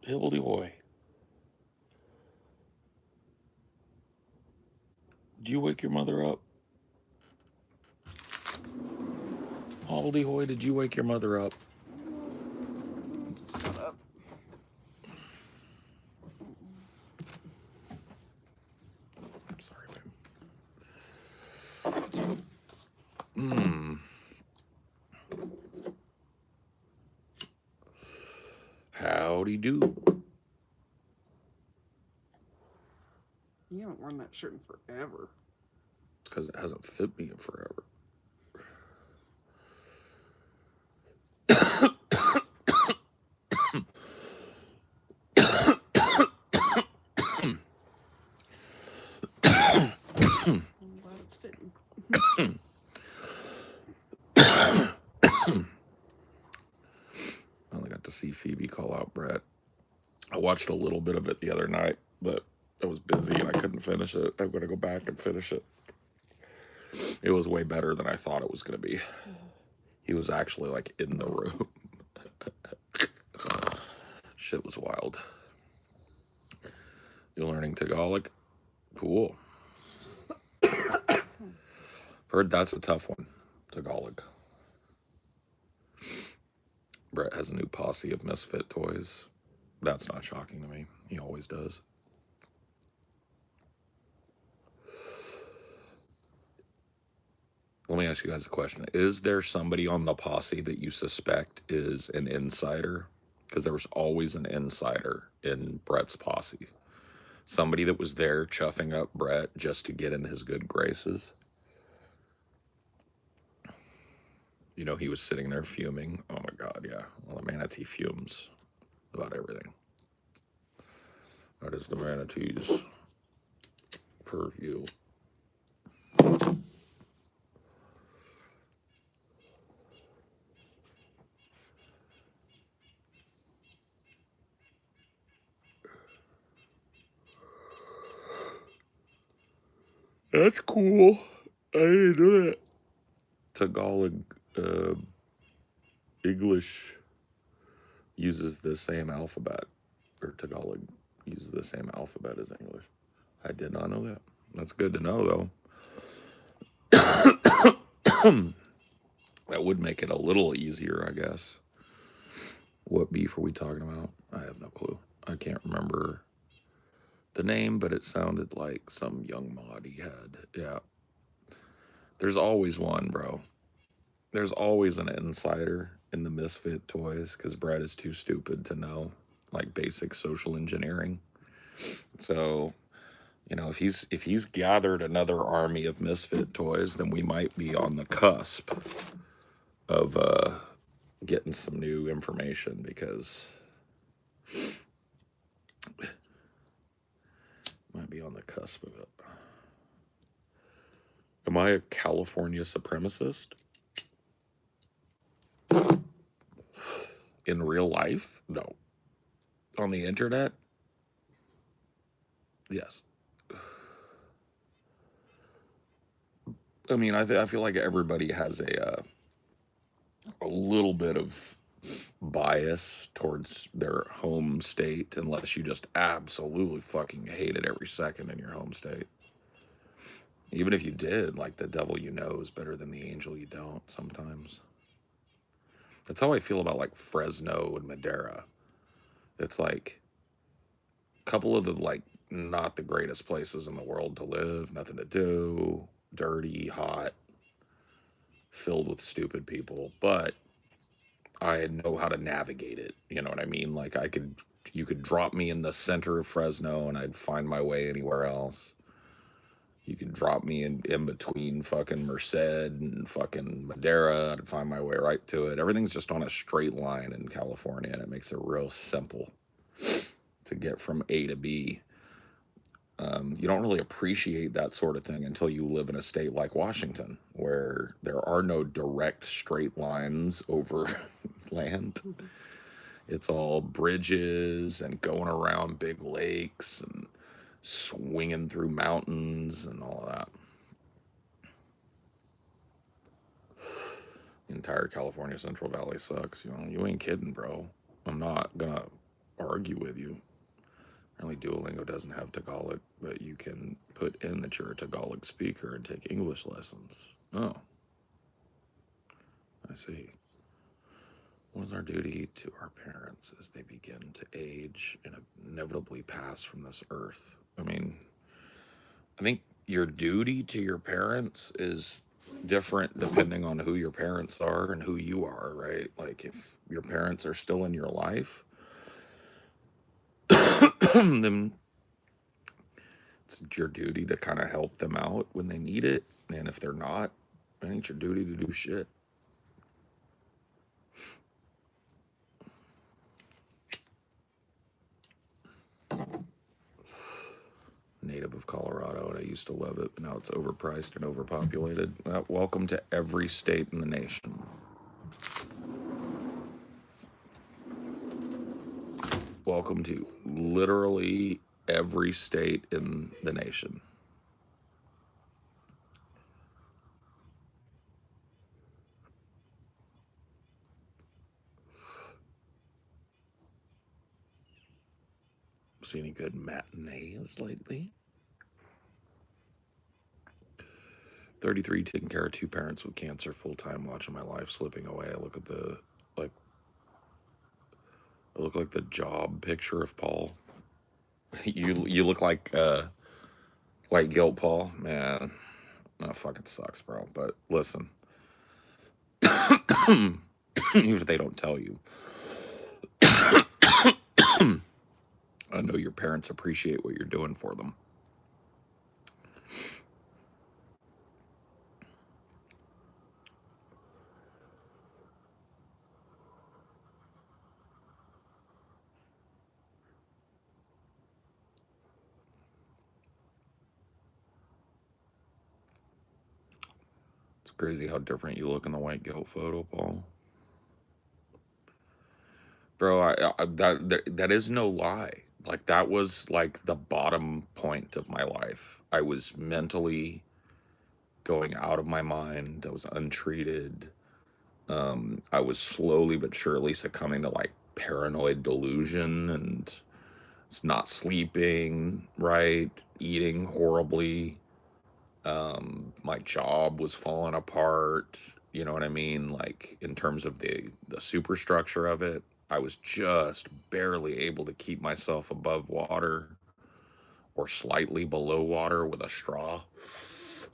Hibbledy hoy. Did you wake your mother up? Hobbledy hoy, did you wake your mother up? Shut up. I'm sorry, babe. Howdy do. You haven't worn that shirt in forever. It's because it hasn't fit me in forever. I'm glad it's fitting. I only got to see Phoebe call out Brett. I watched a little bit of it the other night, but I was busy and I couldn't finish it. I'm going to go back and finish it. It was way better than I thought it was going to be. He was actually like in the room. Shit was wild. You're learning Tagalog? Cool. Heard that's a tough one, Tagalog. Brett has a new posse of misfit toys. That's not shocking to me. He always does. Let me ask you guys a question. Is there somebody on the posse that you suspect is an insider? Because there was always an insider in Brett's posse. Somebody that was there chuffing up Brett just to get in his good graces. You know, he was sitting there fuming. Oh my God, yeah. Well, the manatee fumes about everything. That is the manatee's purview. That's cool. I didn't know that. Tagalog, English uses the same alphabet, or Tagalog uses the same alphabet as English. I did not know that. That's good to know, though. That would make it a little easier, I guess. What beef are we talking about? I have no clue. I can't remember the name, but it sounded like some young mod he had. Yeah. There's always one, bro. There's always an insider in the misfit toys because Brett is too stupid to know like basic social engineering. So, you know, if he's gathered another army of misfit toys, then we might be on the cusp of getting some new information because might be on the cusp of it. Am I a California supremacist? In real life? No. On the internet? Yes. I mean, I feel like everybody has a little bit of bias towards their home state unless you just absolutely fucking hate it every second in your home state. Even if you did, like the devil you know is better than the angel you don't sometimes. That's how I feel about like Fresno and Madera. It's like a couple of the like not the greatest places in the world to live, nothing to do, dirty, hot, filled with stupid people, but I know how to navigate it. You know what I mean? Like you could drop me in the center of Fresno and I'd find my way anywhere else. You could drop me in between fucking Merced and fucking Madera. I'd find my way right to it. Everything's just on a straight line in California, and it makes it real simple to get from A to B. You don't really appreciate that sort of thing until you live in a state like Washington, where there are no direct straight lines over land. It's all bridges and going around big lakes and swinging through mountains and all of that. The entire California Central Valley sucks. You know, you ain't kidding, bro. I'm not gonna argue with you. Apparently Duolingo doesn't have Tagalog, but you can put in that you're a Tagalog speaker and take English lessons. Oh, I see. What is our duty to our parents as they begin to age and inevitably pass from this earth? I mean, I think your duty to your parents is different depending on who your parents are and who you are, right? Like if your parents are still in your life, then it's your duty to kind of help them out when they need it. And if they're not, I think it's your duty to do shit. Native of Colorado, and I used to love it, but now it's overpriced and overpopulated. Welcome to every state in the nation. Welcome to literally every state in the nation. See any good matinees lately? 33, taking care of 2 parents with cancer full-time, watching my life slipping away. I look like the job picture of Paul. You look like white guilt Paul. Man, that fucking sucks, bro. But listen, even if they don't tell you, I know your parents appreciate what you're doing for them. It's crazy how different you look in the white guilt photo, Paul. Bro, that is no lie. Like that was like the bottom point of my life. I was mentally going out of my mind. I was untreated. I was slowly but surely succumbing to like paranoid delusion and not sleeping right, eating horribly. My job was falling apart. You know what I mean? Like in terms of the superstructure of it, I was just barely able to keep myself above water or slightly below water with a straw.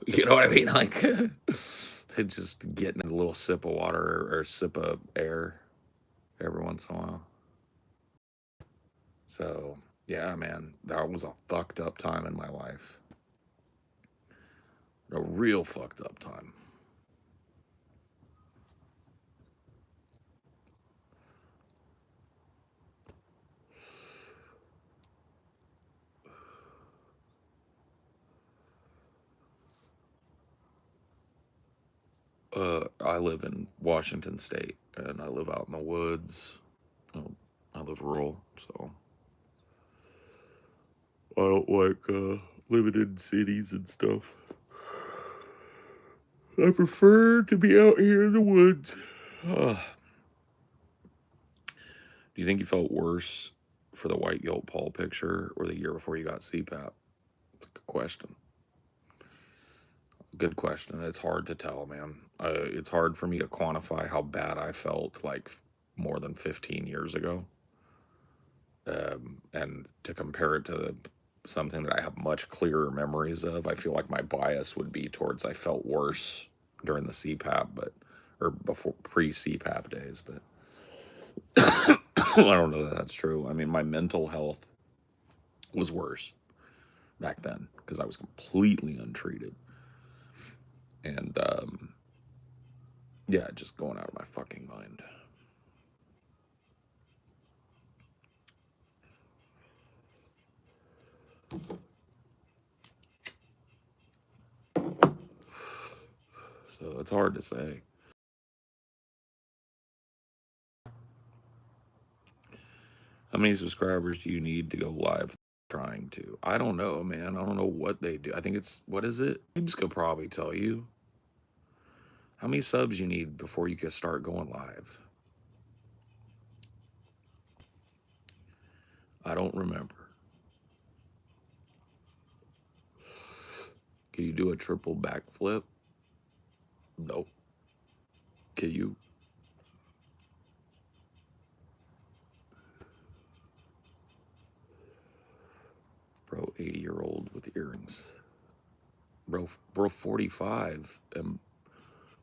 You know what I mean? Like just getting a little sip of water or sip of air every once in a while. So yeah, man, that was a fucked up time in my life. A real fucked up time. I live in Washington State, and I live out in the woods. Oh, I live rural, so I don't like living in cities and stuff. I prefer to be out here in the woods. Do you think you felt worse for the white guilt Paul picture or the year before you got CPAP? It's a good question. Good question. It's hard to tell, man. It's hard for me to quantify how bad I felt like more than 15 years ago. And to compare it to something that I have much clearer memories of, I feel like my bias would be towards I felt worse during the CPAP, or before pre-CPAP days, but I don't know that that's true. I mean, my mental health was worse back then because I was completely untreated. And yeah, just going out of my fucking mind. So it's hard to say. How many subscribers do you need to go live? Trying to. I don't know, man. I don't know what they do. I think it's, what is it? James could probably tell you. How many subs you need before you can start going live? I don't remember. Can you do a triple backflip? Nope. Can you? Bro, 80-year-old with earrings. Bro, 45. And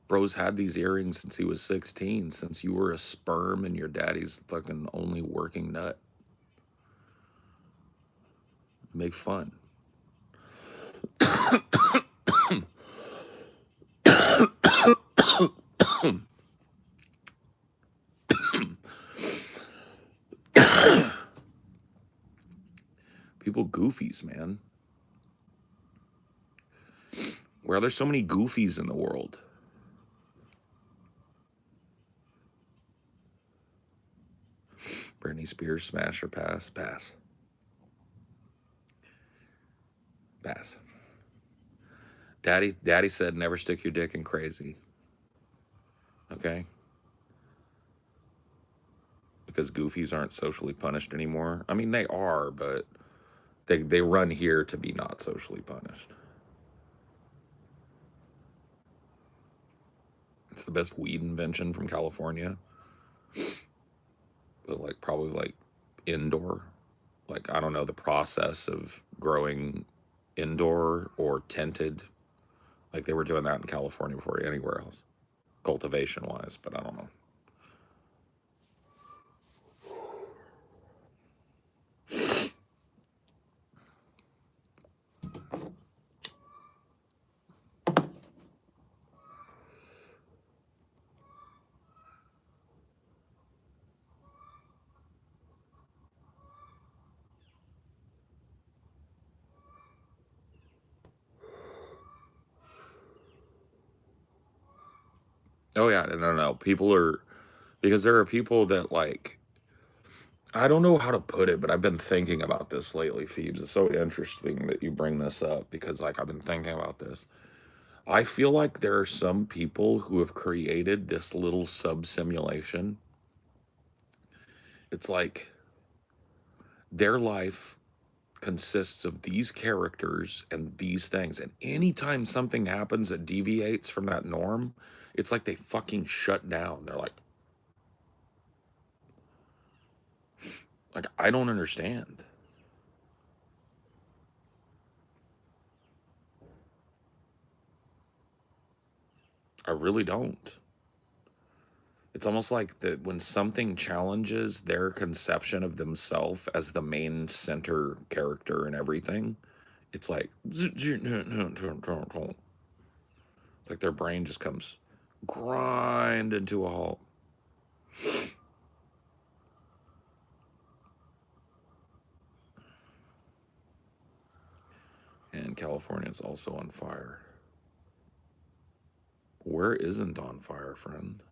bro's had these earrings since he was 16, since you were a sperm and your daddy's fucking only working nut. Make fun. People goofies, man. Where are there so many goofies in the world? Britney Spears, smash or pass? Pass. Pass. Daddy said never stick your dick in crazy. Okay? Because goofies aren't socially punished anymore. I mean, they are, but they run here to be not socially punished. It's the best weed invention from California. But like probably like indoor. Like I don't know the process of growing indoor or tented. Like they were doing that in California before anywhere else. Cultivation wise, but I don't know. Oh yeah, no. People are because there are people that like I don't know how to put it, but I've been thinking about this lately, Phoebes. It's so interesting that you bring this up because like I've been thinking about this. I feel like there are some people who have created this little sub simulation. It's like their life consists of these characters and these things. And anytime something happens that deviates from that norm, it's like they fucking shut down. They're like, I don't understand. I really don't. It's almost like that when something challenges their conception of themselves as the main center character and everything, it's like it's like their brain just comes grind into a halt. And California is also on fire. Where isn't on fire, friend?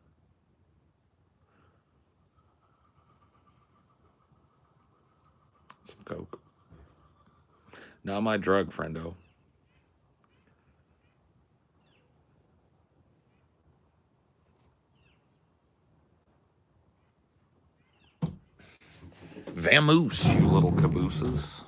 Some coke. Not my drug, friendo. Vamoose, you little cabooses.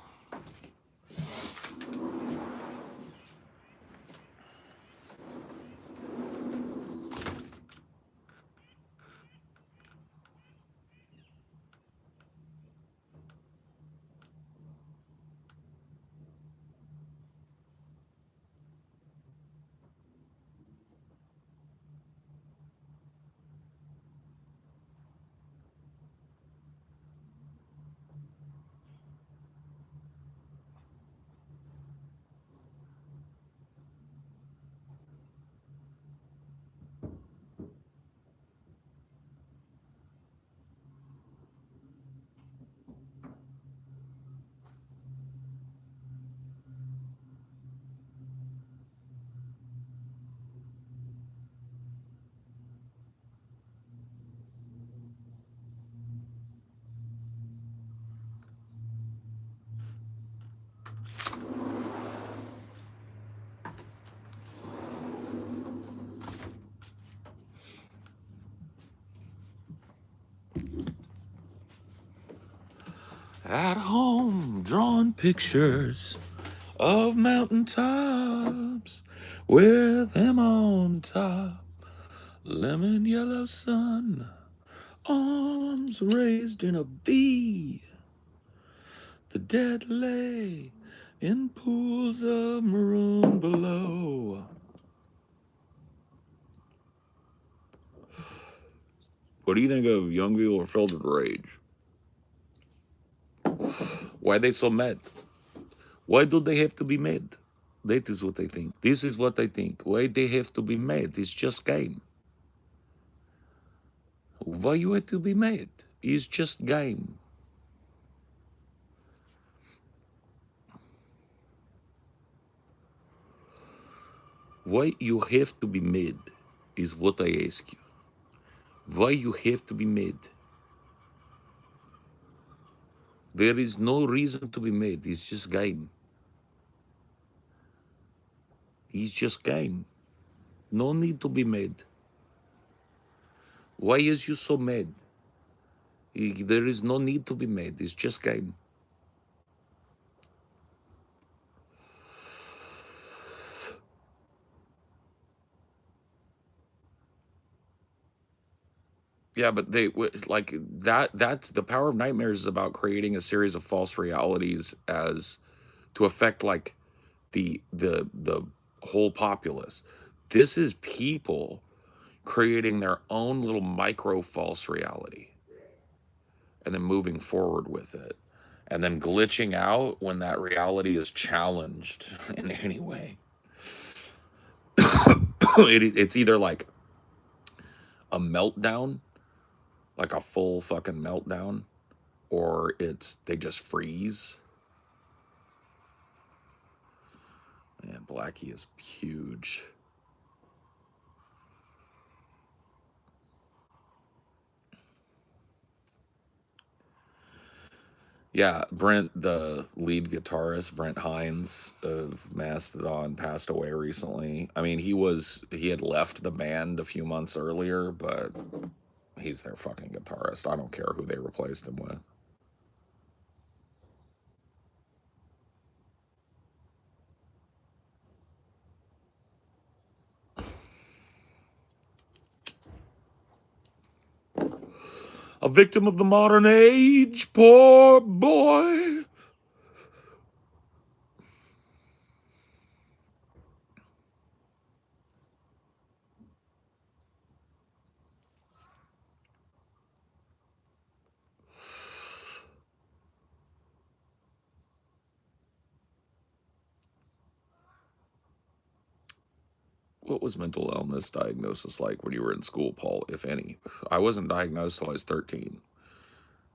At home, drawing pictures of mountaintops with him on top. Lemon yellow sun, arms raised in a V. The dead lay in pools of maroon below. What do you think of young people are filled with rage? Why are they so mad? Why do they have to be mad? That is what I think. This is what I think. Why they have to be mad? It's just game. Why you have to be mad? It's just game. Why you have to be mad is what I ask you. Why you have to be mad? There is no reason to be mad. It's just game. It's just game. No need to be mad. Why is you so mad? There is no need to be mad. It's just game. Yeah, but like that's the power of nightmares is about creating a series of false realities as to affect like the whole populace. This is people creating their own little micro false reality and then moving forward with it and then glitching out when that reality is challenged in any way. It's either like a meltdown, like a full fucking meltdown, or they just freeze. Man, Blackie is huge. Yeah, Brent, the lead guitarist, Brent Hines of Mastodon, passed away recently. I mean, he had left the band a few months earlier, but he's their fucking guitarist. I don't care who they replaced him with. A victim of the modern age, poor boy. What was mental illness diagnosis like when you were in school, Paul, if any? I wasn't diagnosed till I was 13.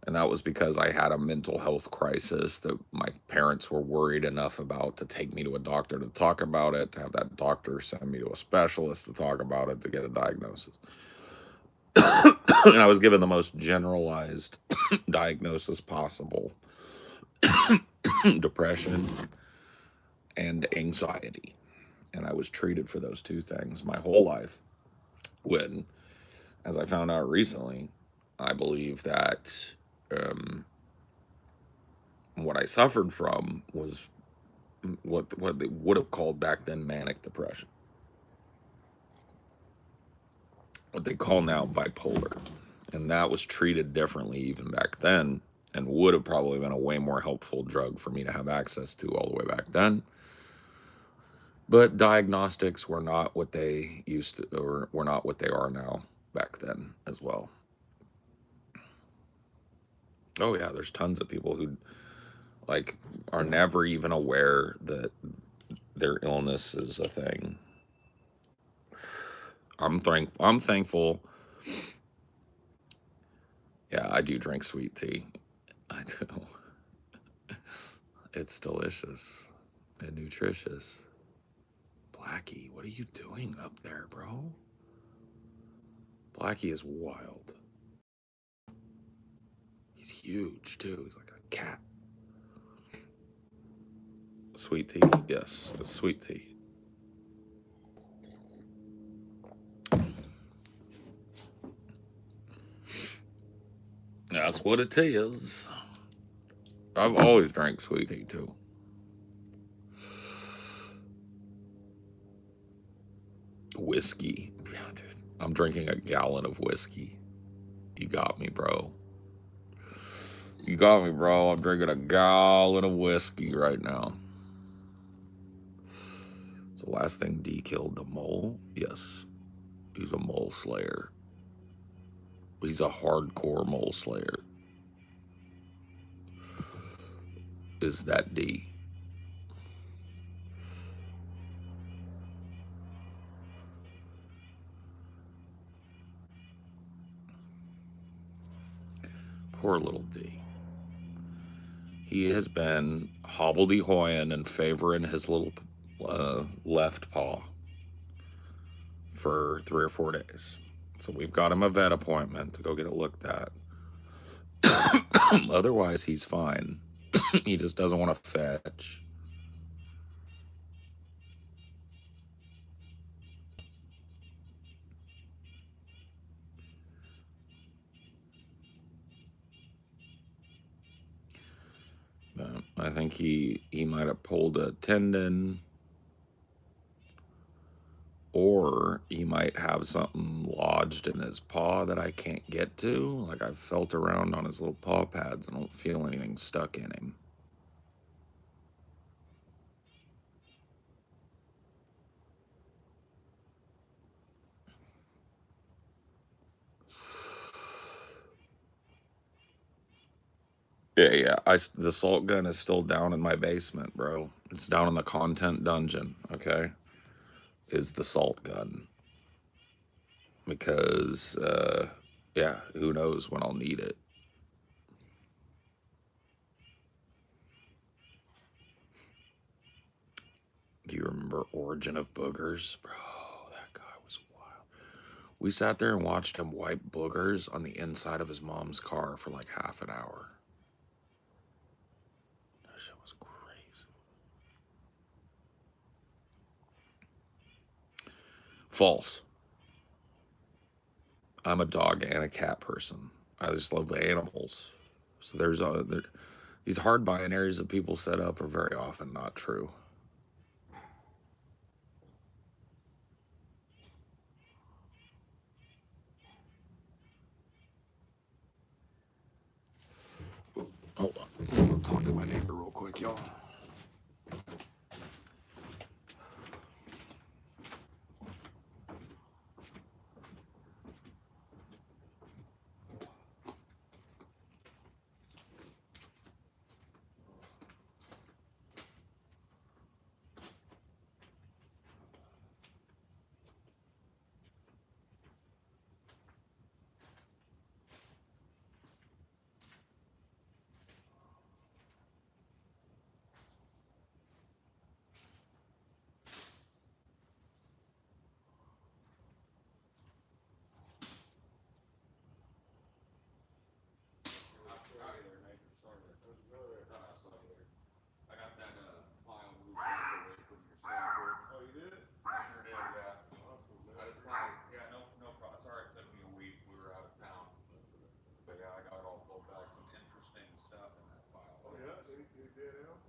And that was because I had a mental health crisis that my parents were worried enough about to take me to a doctor to talk about it, to have that doctor send me to a specialist to talk about it, to get a diagnosis. And I was given the most generalized diagnosis possible: depression and anxiety. And I was treated for those two things my whole life. When, as I found out recently, I believe that what I suffered from was what they would have called back then manic depression. What they call now bipolar. And that was treated differently even back then, and would have probably been a way more helpful drug for me to have access to all the way back then. But diagnostics were not what they used to, or were not what they are now back then as well. Oh yeah, there's tons of people who like are never even aware that their illness is a thing. I'm thankful. Yeah, I do drink sweet tea. I do. It's delicious and nutritious. Blackie, what are you doing up there, bro? Blackie is wild. He's huge too. He's like a cat. Sweet tea? Yes, it's sweet tea. That's what it is. I've always drank sweet tea too. Whiskey. Yeah, dude. I'm drinking a gallon of whiskey. You got me, bro. You got me, bro. I'm drinking a gallon of whiskey right now. It's the last thing D killed, the mole? Yes. He's a mole slayer. He's a hardcore mole slayer. Is that D? Poor little D. He has been hobbledehoying and favoring his little left paw for 3 or 4 days. So we've got him a vet appointment to go get it looked at. Otherwise, he's fine. He just doesn't want to fetch. I think he might have pulled a tendon, or he might have something lodged in his paw that I can't get to. Like, I've felt around on his little paw pads and I don't feel anything stuck in him. Yeah. The salt gun is still down in my basement, bro. It's down in the content dungeon, okay? Is the salt gun. Because, yeah, who knows when I'll need it. Do you remember Origin of Boogers? Bro, that guy was wild. We sat there and watched him wipe boogers on the inside of his mom's car for like half an hour. That shit was crazy. False. I'm a dog and a cat person. I just love animals. So these hard binaries that people set up are very often not true. Hold on. I'm gonna talk to my neighbor real quick, y'all. I got that file moved away from your soundboard. Oh, you did? I sure did, yeah. Awesome, man. I just kind of, yeah, no problem. Sorry it took me a week. We were out of town. But yeah, I got it all pulled back. Some interesting stuff in that file. Oh, yeah? Any dead animals?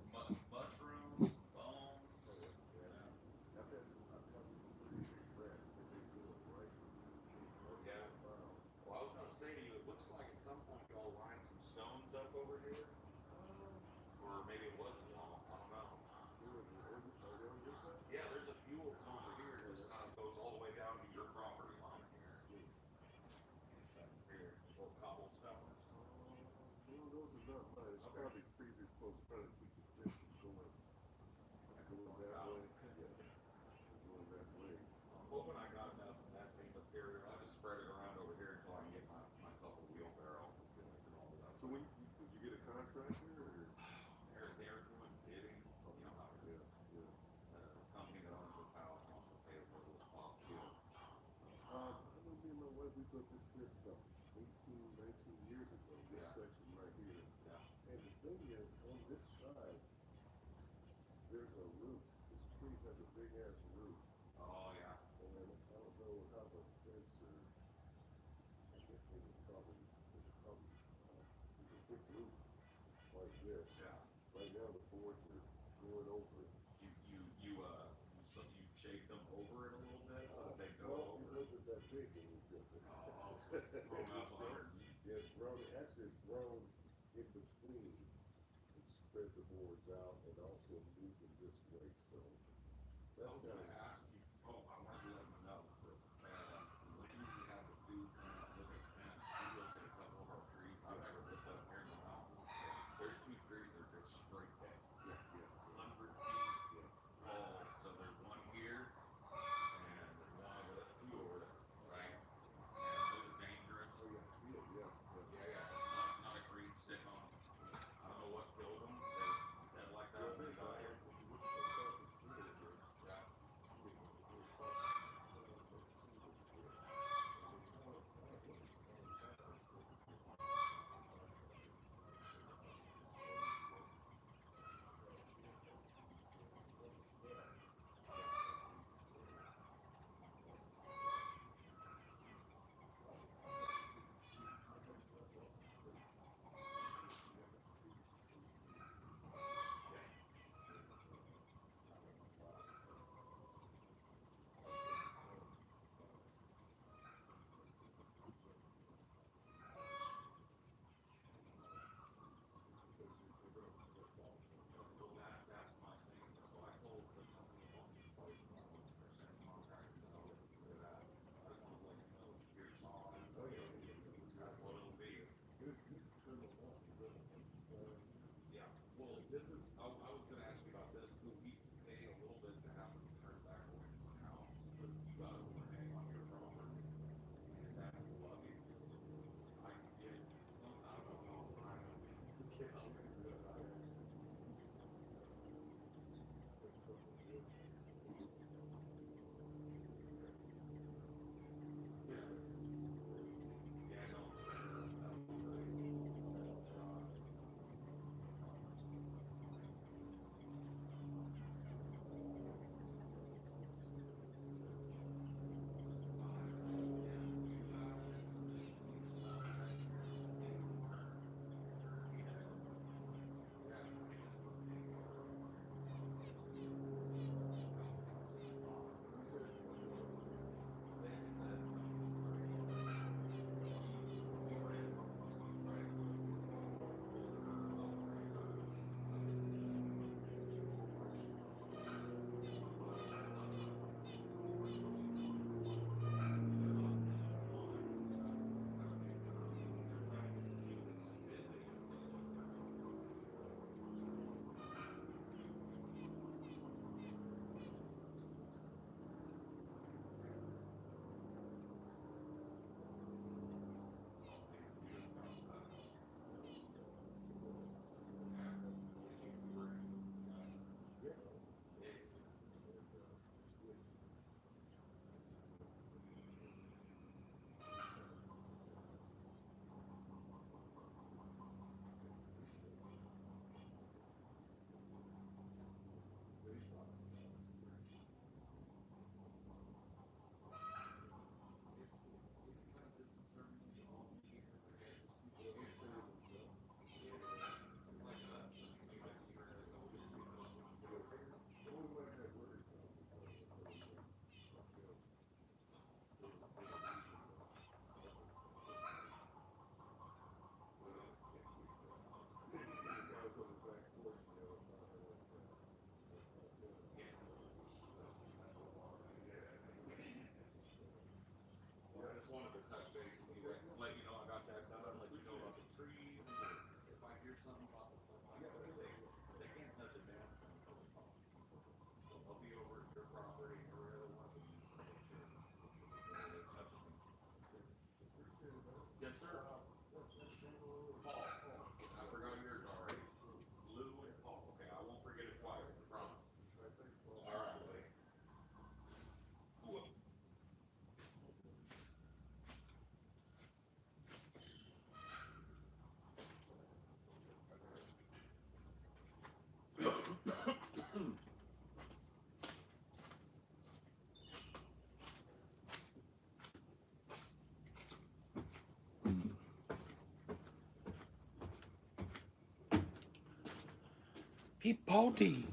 Mushrooms, bones. Oh, yeah. Yeah. I've got some pretty big rats. They're big good, right? Yeah. Well, I was going to say to you, it looks like at some point y'all lined some stones up over here. Or maybe it wasn't y'all. I don't know. Yeah, there's a few of them over here. It just kind of goes all the way down to your property line here. Here, little cobblestones. Well, those are not mine. It's probably previous folks trying to keep the fish from going that way. Yeah, going that way. I'm hoping I got enough nesting material. I just spread it around over here until I can get myself a wheelbarrow. So when did you get a contractor or? They're doing bidding. You know how it is. Yeah. The company that owns this house wants to pay as little as possible. I know me and my wife, we built this place about 18, 19 years ago. This section right here. Yeah. And the thing is, on this side, there's a root. This tree has a big ass root. Oh yeah. And then I don't know how the fence or I guess they would probably there's a big root. Like like this. Yeah. Right now the boards are going over. You shake them over it a little bit so that they go Well, over. it wasn't that big when we built it. Oh, so it's grown up underneath. Yeah, it's grown. Actually, it's grown in between and spread the boards out and also moved them this way. So I that's was kind gonna of. ask you. Oh, I wanted to let you know. We usually have a dude come out and look at fence. He looked at a couple of our trees. I've never lived up here in the mountains. There's 2 trees that are just straight dead. Yeah, yeah, 100 feet yeah. tall. So there's one here, and there's one over there, 2 over there, right? And those are dangerous. Oh yeah, I see it. Yeah, yeah. Yeah. It's not a green stick on them. I don't know what killed them. They're dead like that when they die. Yeah. That's my thing. So I told the company a bunch of twice about it. They're sending contractors out for that. I just want to let you know, you're sawing. That's what it'll be. Yeah. Well, this is. I was going to ask you about this. We pay a little bit to have them turn back away from the house, but you got to overhang on your property, and that's lovely. I can get some. I don't know how high I'm going to get. I'm going to do it higher. Yeah, no, that'll be nice. I just wanted to touch base with you, let you know I got that done, let you know about the trees. If I hear something about the flood, they can't touch a damn thing until they call. So I'll be over at your property and every other one of them to make sure they touch them. Yes, sir. Paul. I forgot yours already. Lou and Paul. Okay, I won't forget it twice, I promise. All right, buddy. Cool. Peabody.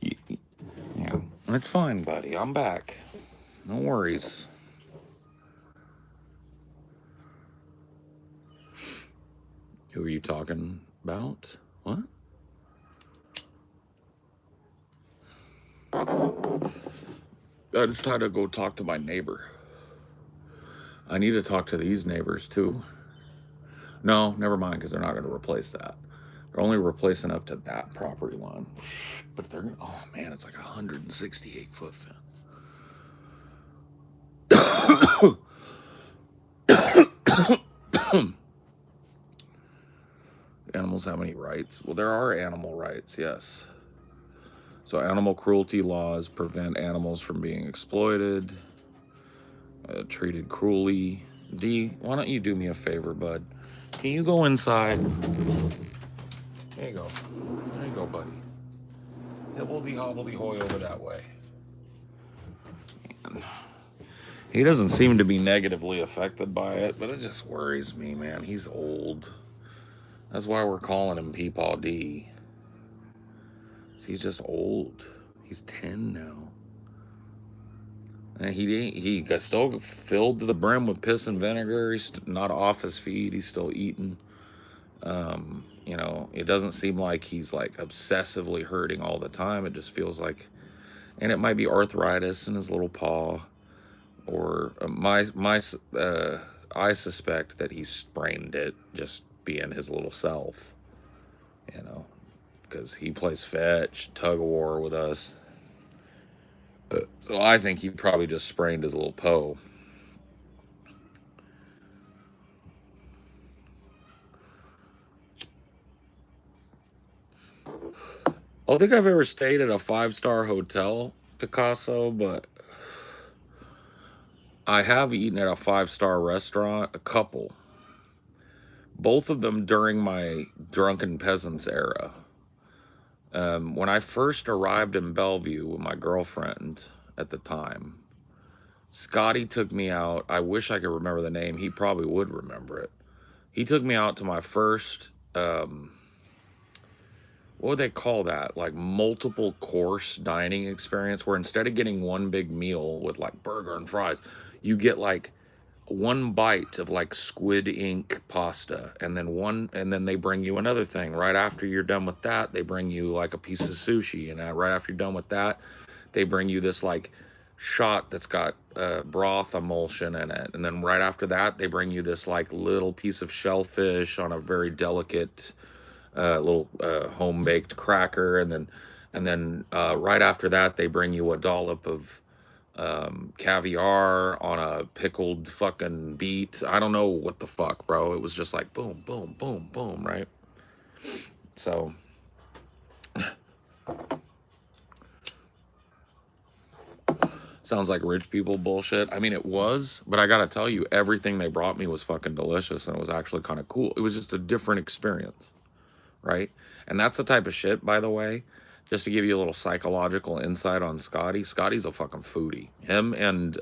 Yeah, it's fine, buddy. I'm back. No worries. Who are you talking about? What? I just had to go talk to my neighbor. I need to talk to these neighbors too. No, never mind, because they're not going to replace that. They're only replacing up to that property line. But they're, oh man, it's like 168 foot fence. Animals have any rights? Well, there are animal rights, yes. So animal cruelty laws prevent animals from being exploited, treated cruelly. D, why don't you do me a favor, bud? Can you go inside? There you go. There you go, buddy. Hibbledy hobbledy hoy over that way. Man. He doesn't seem to be negatively affected by it, but it just worries me, man. He's old. That's why we're calling him Peabody. He's just old. He's 10 now. And he got still filled to the brim with piss and vinegar. He's not off his feet. He's still eating. You know, it doesn't seem like he's like obsessively hurting all the time. It just feels like, and it might be arthritis in his little paw, or I suspect that he sprained it just being his little self. You know, because he plays fetch, tug of war with us. So I think he probably just sprained his little toe. I don't think I've ever stayed at a 5-star hotel, Picasso, but I have eaten at a 5-star restaurant, a couple. Both of them during my drunken peasants era. When I first arrived in Bellevue with my girlfriend at the time, Scotty took me out. I wish I could remember the name. He probably would remember it. He took me out to my first, what would they call that? Like multiple course dining experience, where instead of getting one big meal with like burger and fries, you get like one bite of like squid ink pasta, and then they bring you another thing. Right after you're done with that, they bring you like a piece of sushi, and right after you're done with that, they bring you this like shot that's got broth emulsion in it, and then right after that, they bring you this like little piece of shellfish on a very delicate little home baked cracker, and then right after that, they bring you a dollop of caviar on a pickled fucking beet. I don't know what the fuck, bro. It was just like boom, boom, boom, boom, right? So sounds like rich people bullshit. I mean, it was, but I gotta tell you, everything they brought me was fucking delicious, and it was actually kind of cool. It was just a different experience, right? And that's the type of shit, by the way, just to give you a little psychological insight on Scotty. Scotty's a fucking foodie. Him and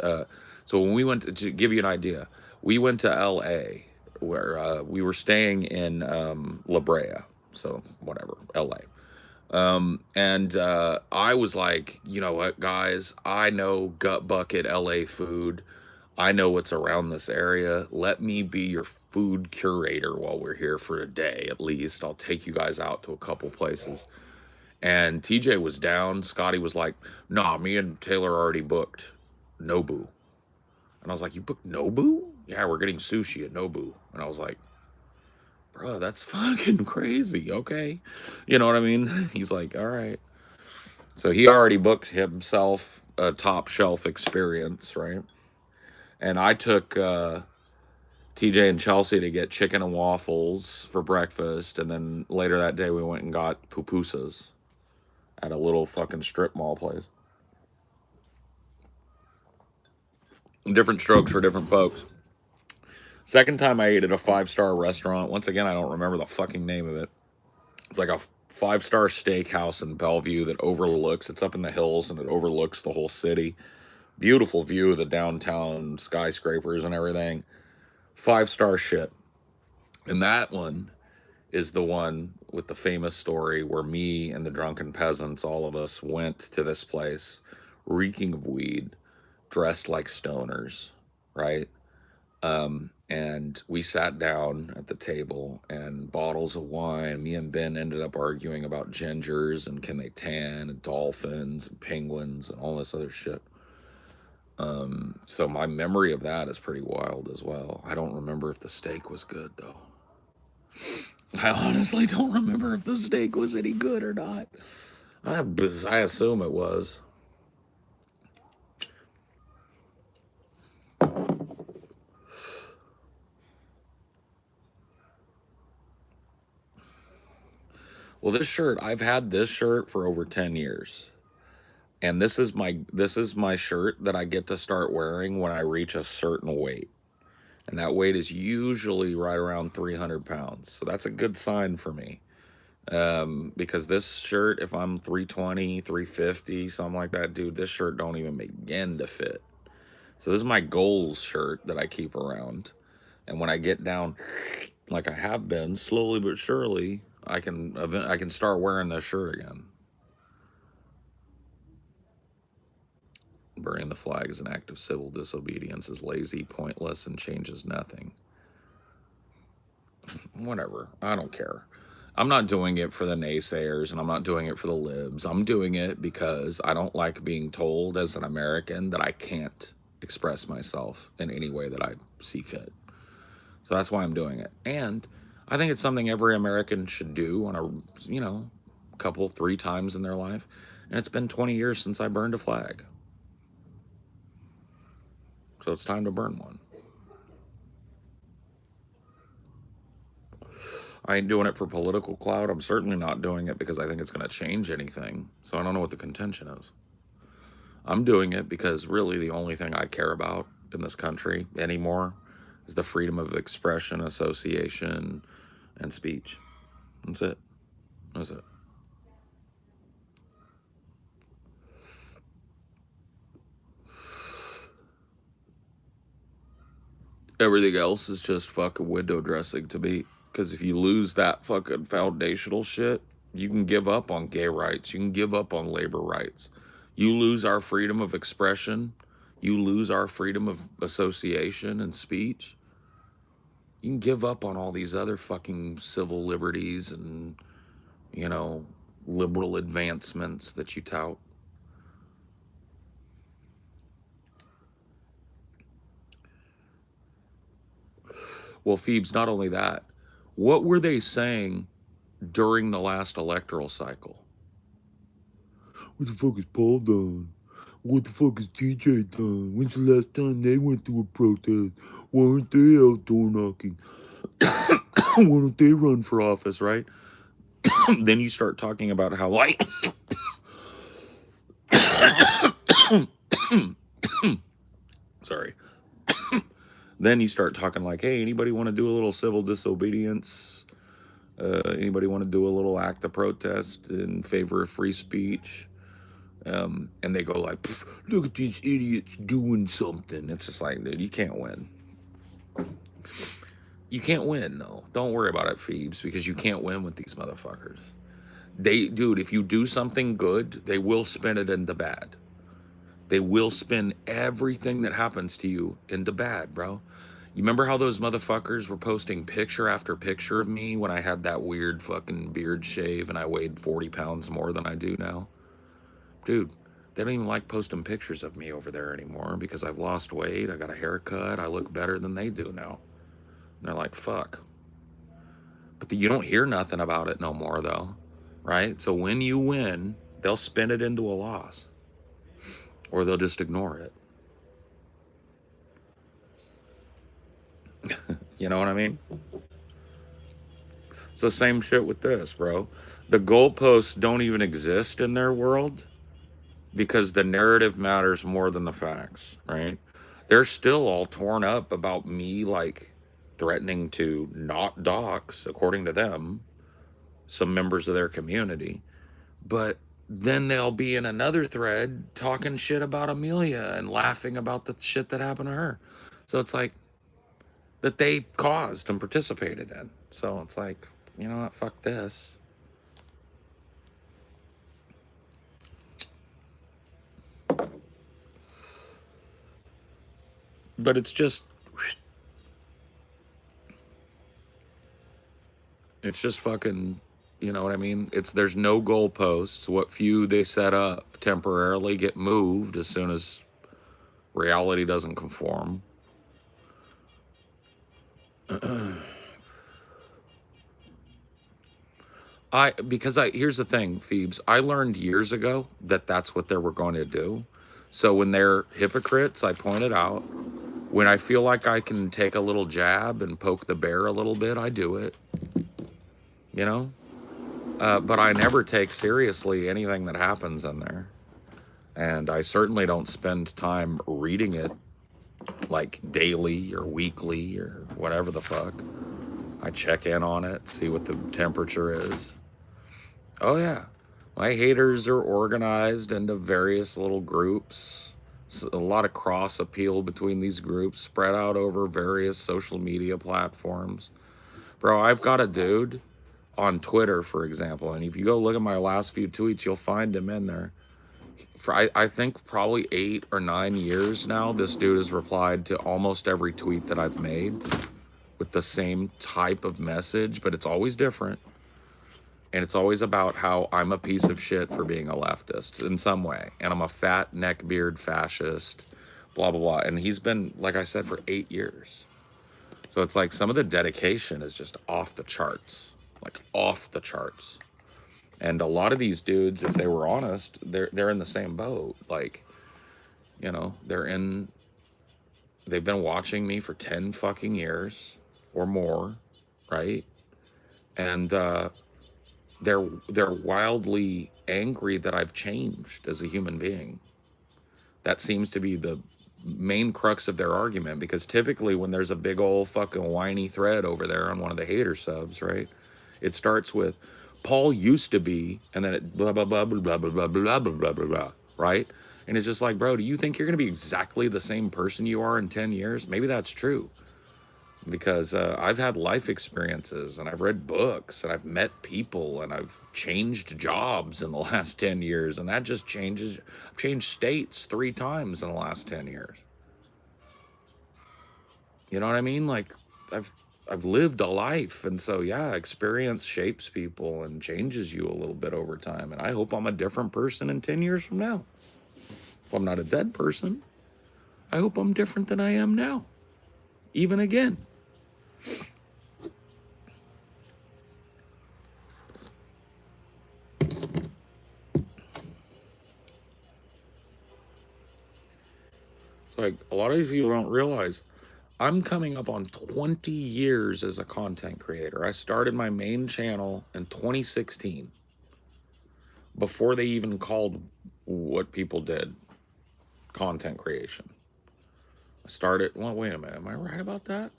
so when we went to give you an idea, we went to LA, where we were staying in La Brea, so whatever, LA. And I was like, you know what, guys, I know gut bucket LA food. I know what's around this area. Let me be your food curator while we're here for a day at least. I'll take you guys out to a couple places. And TJ was down. Scotty was like, nah, me and Taylor already booked Nobu. And I was like, you booked Nobu? Yeah, we're getting sushi at Nobu. And I was like, bro, that's fucking crazy. Okay. You know what I mean? He's like, all right. So he already booked himself a top shelf experience, right? And I took TJ and Chelsea to get chicken and waffles for breakfast. And then later that day, we went and got pupusas at a little fucking strip mall place. Different strokes for different folks. Second time I ate at a 5-star restaurant. Once again, I don't remember the fucking name of it. It's like a 5-star steakhouse in Bellevue that overlooks, it's up in the hills and it overlooks the whole city. Beautiful view of the downtown skyscrapers and everything. 5-star shit. And that one, is the one with the famous story where me and the drunken peasants, all of us, went to this place, reeking of weed, dressed like stoners, right? And we sat down at the table and bottles of wine. Me and Ben ended up arguing about gingers and can they tan and dolphins and penguins and all this other shit. So my memory of that is pretty wild as well. I don't remember if the steak was good though. I honestly don't remember if the steak was any good or not. I assume it was. Well, this shirt, I've had this shirt for over 10 years. And this is my shirt that I get to start wearing when I reach a certain weight. And that weight is usually right around 300 pounds. So that's a good sign for me. Because this shirt, if I'm 320, 350, something like that, dude, this shirt don't even begin to fit. So this is my goals shirt that I keep around. And when I get down, like I have been, slowly but surely, I can start wearing this shirt again. Burning the flag is an act of civil disobedience, is lazy, pointless, and changes nothing. Whatever. I don't care. I'm not doing it for the naysayers, and I'm not doing it for the libs. I'm doing it because I don't like being told as an American that I can't express myself in any way that I see fit. So that's why I'm doing it. And I think it's something every American should do on a, couple, 3 times in their life. And it's been 20 years since I burned a flag. So it's time to burn one. I ain't doing it for political clout. I'm certainly not doing it because I think it's going to change anything. So I don't know what the contention is. I'm doing it because really the only thing I care about in this country anymore is the freedom of expression, association, and speech. That's it. That's it. Everything else is just fucking window dressing to me. Because if you lose that fucking foundational shit, you can give up on gay rights. You can give up on labor rights. You lose our freedom of expression. You lose our freedom of association and speech. You can give up on all these other fucking civil liberties and, liberal advancements that you tout. Well, Phoebes, not only that, what were they saying during the last electoral cycle? What the fuck is Paul done? What the fuck is TJ done? When's the last time they went through a protest? Why aren't they out door knocking? Why don't they run for office, right? Then you start talking about how sorry. Then you start talking like, hey, anybody want to do a little civil disobedience? Anybody want to do a little act of protest in favor of free speech? And they go like, look at these idiots doing something. It's just like, dude, you can't win. You can't win, though. Don't worry about it, Phoebes, because you can't win with these motherfuckers. Dude, if you do something good, they will spin it into bad. They will spin everything that happens to you into bad, bro. You remember how those motherfuckers were posting picture after picture of me when I had that weird fucking beard shave and I weighed 40 pounds more than I do now? Dude, they don't even like posting pictures of me over there anymore because I've lost weight, I got a haircut, I look better than they do now. And they're like, fuck. But you don't hear nothing about it no more, though, right? So when you win, they'll spin it into a loss. Or they'll just ignore it. You know what I mean? It's the same shit with this, bro. The goalposts don't even exist in their world because the narrative matters more than the facts, right? They're still all torn up about me, like, threatening to not dox, according to them, some members of their community. But then they'll be in another thread talking shit about Amelia and laughing about the shit that happened to her. So it's like that they caused and participated in. So it's like, you know what, fuck this. But it's just fucking, you know what I mean? There's no goalposts. What few they set up temporarily get moved as soon as reality doesn't conform. Here's the thing, Phoebes. I learned years ago that that's what they were going to do. So when they're hypocrites, I point it out. When I feel like I can take a little jab and poke the bear a little bit, I do it. You know? But I never take seriously anything that happens in there. And I certainly don't spend time reading it like daily or weekly or whatever the fuck. I check in on it, see what the temperature is. Oh yeah, my haters are organized into various little groups. A lot of cross appeal between these groups spread out over various social media platforms. Bro, I've got a dude on Twitter, for example, and if you go look at my last few tweets, you'll find him in there. For I think probably 8 or 9 years now, this dude has replied to almost every tweet that I've made with the same type of message, but it's always different. And it's always about how I'm a piece of shit for being a leftist in some way. And I'm a fat neckbeard fascist, blah, blah, blah. And he's been, like I said, for 8 years. So it's like some of the dedication is just off the charts, like off the charts. And a lot of these dudes, if they were honest, they're in the same boat. Like, you know, they've been watching me for 10 fucking years or more, right? And they're wildly angry that I've changed as a human being. That seems to be the main crux of their argument, because typically when there's a big old fucking whiny thread over there on one of the hater subs, right? It starts with Paul used to be, and then it blah blah blah blah blah blah blah blah blah blah blah blah, right? And it's just like, bro, do you think you're gonna be exactly the same person you are in 10 years? Maybe that's true. Because I've had life experiences, and I've read books, and I've met people, and I've changed jobs in the last 10 years, and that just changes. I've changed states 3 times in the last 10 years. You know what I mean? Like, I've lived a life, and so yeah, experience shapes people and changes you a little bit over time. And I hope I'm a different person in 10 years from now. If I'm not a dead person, I hope I'm different than I am now, even again. Like, a lot of people don't realize I'm coming up on 20 years as a content creator. I started my main channel in 2016, before they even called what people did content creation. I started, well, wait a minute, am I right about that?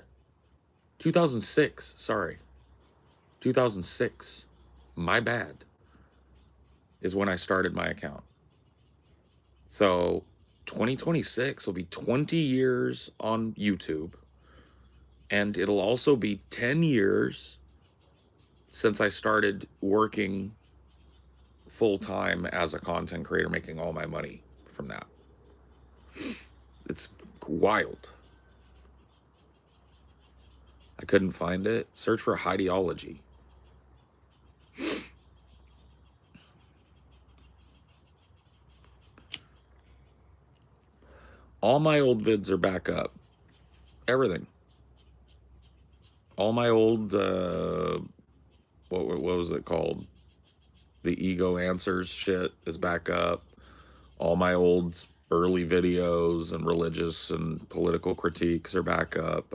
2006, sorry. 2006, my bad, is when I started my account. So 2026 will be 20 years on YouTube, and it'll also be 10 years since I started working full-time as a content creator, making all my money from that. It's wild. I couldn't find it. Search for ideology. All my old vids are back up. Everything. All my old, what was it called? The ego answers shit is back up. All my old early videos and religious and political critiques are back up.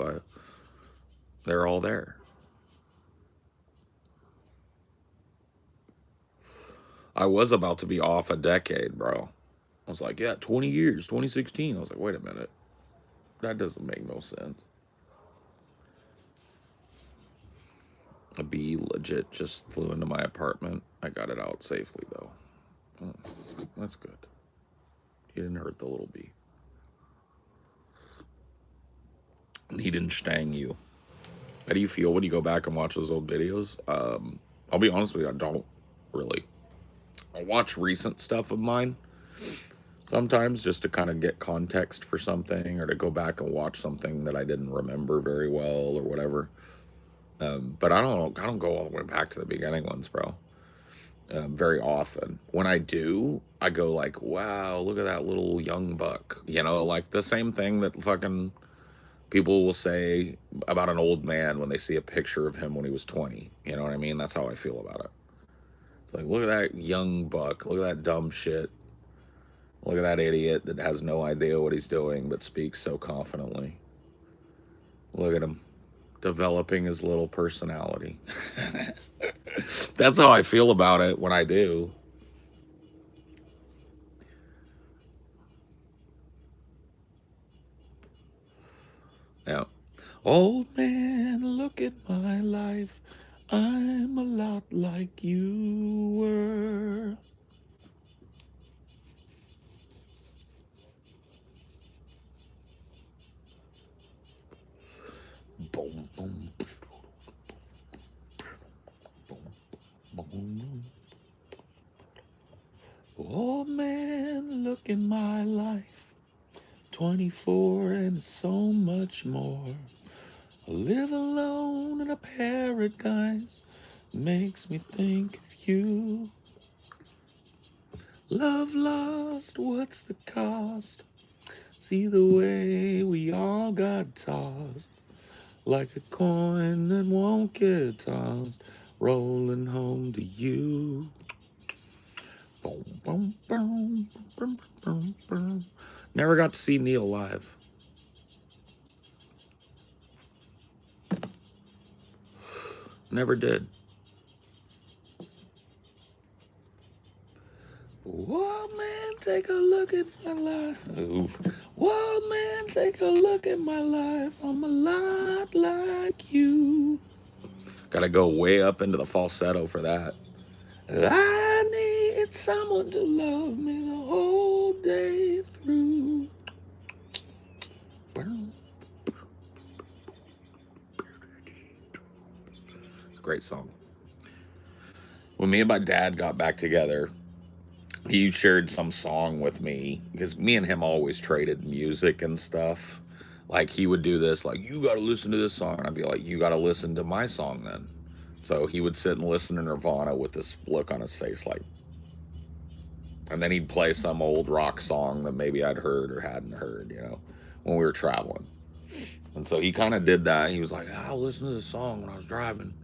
They're all there. I was about to be off a decade, bro. I was like, yeah, 20 years, 2016. I was like, wait a minute. That doesn't make no sense. A bee legit just flew into my apartment. I got it out safely, though. Oh, that's good. He didn't hurt the little bee. And he didn't sting you. How do you feel when you go back and watch those old videos? I'll be honest with you, I don't really. I watch recent stuff of mine sometimes just to kind of get context for something, or to go back and watch something that I didn't remember very well or whatever. But I don't go all the way back to the beginning ones, bro. Very often. When I do, I go like, wow, look at that little young buck. You know, like the same thing that fucking people will say about an old man when they see a picture of him when he was 20. You know what I mean? That's how I feel about it. It's like, look at that young buck. Look at that dumb shit. Look at that idiot that has no idea what he's doing but speaks so confidently. Look at him developing his little personality. That's how I feel about it when I do. Yeah. Old man, look at my life. I'm a lot like you were. Boom, boom, boom, boom. Old man, look at my life. 24 and so much more. I live alone in a paradise. Makes me think of you. Love lost, what's the cost? See the way we all got tossed, like a coin that won't get tossed, rolling home to you. Boom, boom, boom, boom, boom, boom. Never got to see Neil live. Never did. Whoa, man, take a look at my life. Ooh. Whoa, man, take a look at my life. I'm a lot like you. Gotta go way up into the falsetto for that. I need someone to love me the whole day through. It's a great song. When me and my dad got back together, he shared some song with me because me and him always traded music and stuff. Like he would do this, like, you gotta listen to this song. And I'd be like, you gotta listen to my song then. So he would sit and listen to Nirvana with this look on his face, like, and then he'd play some old rock song that maybe I'd heard or hadn't heard, you know, when we were traveling. And so he kind of did that. He was like, I'll listen to this song when I was driving.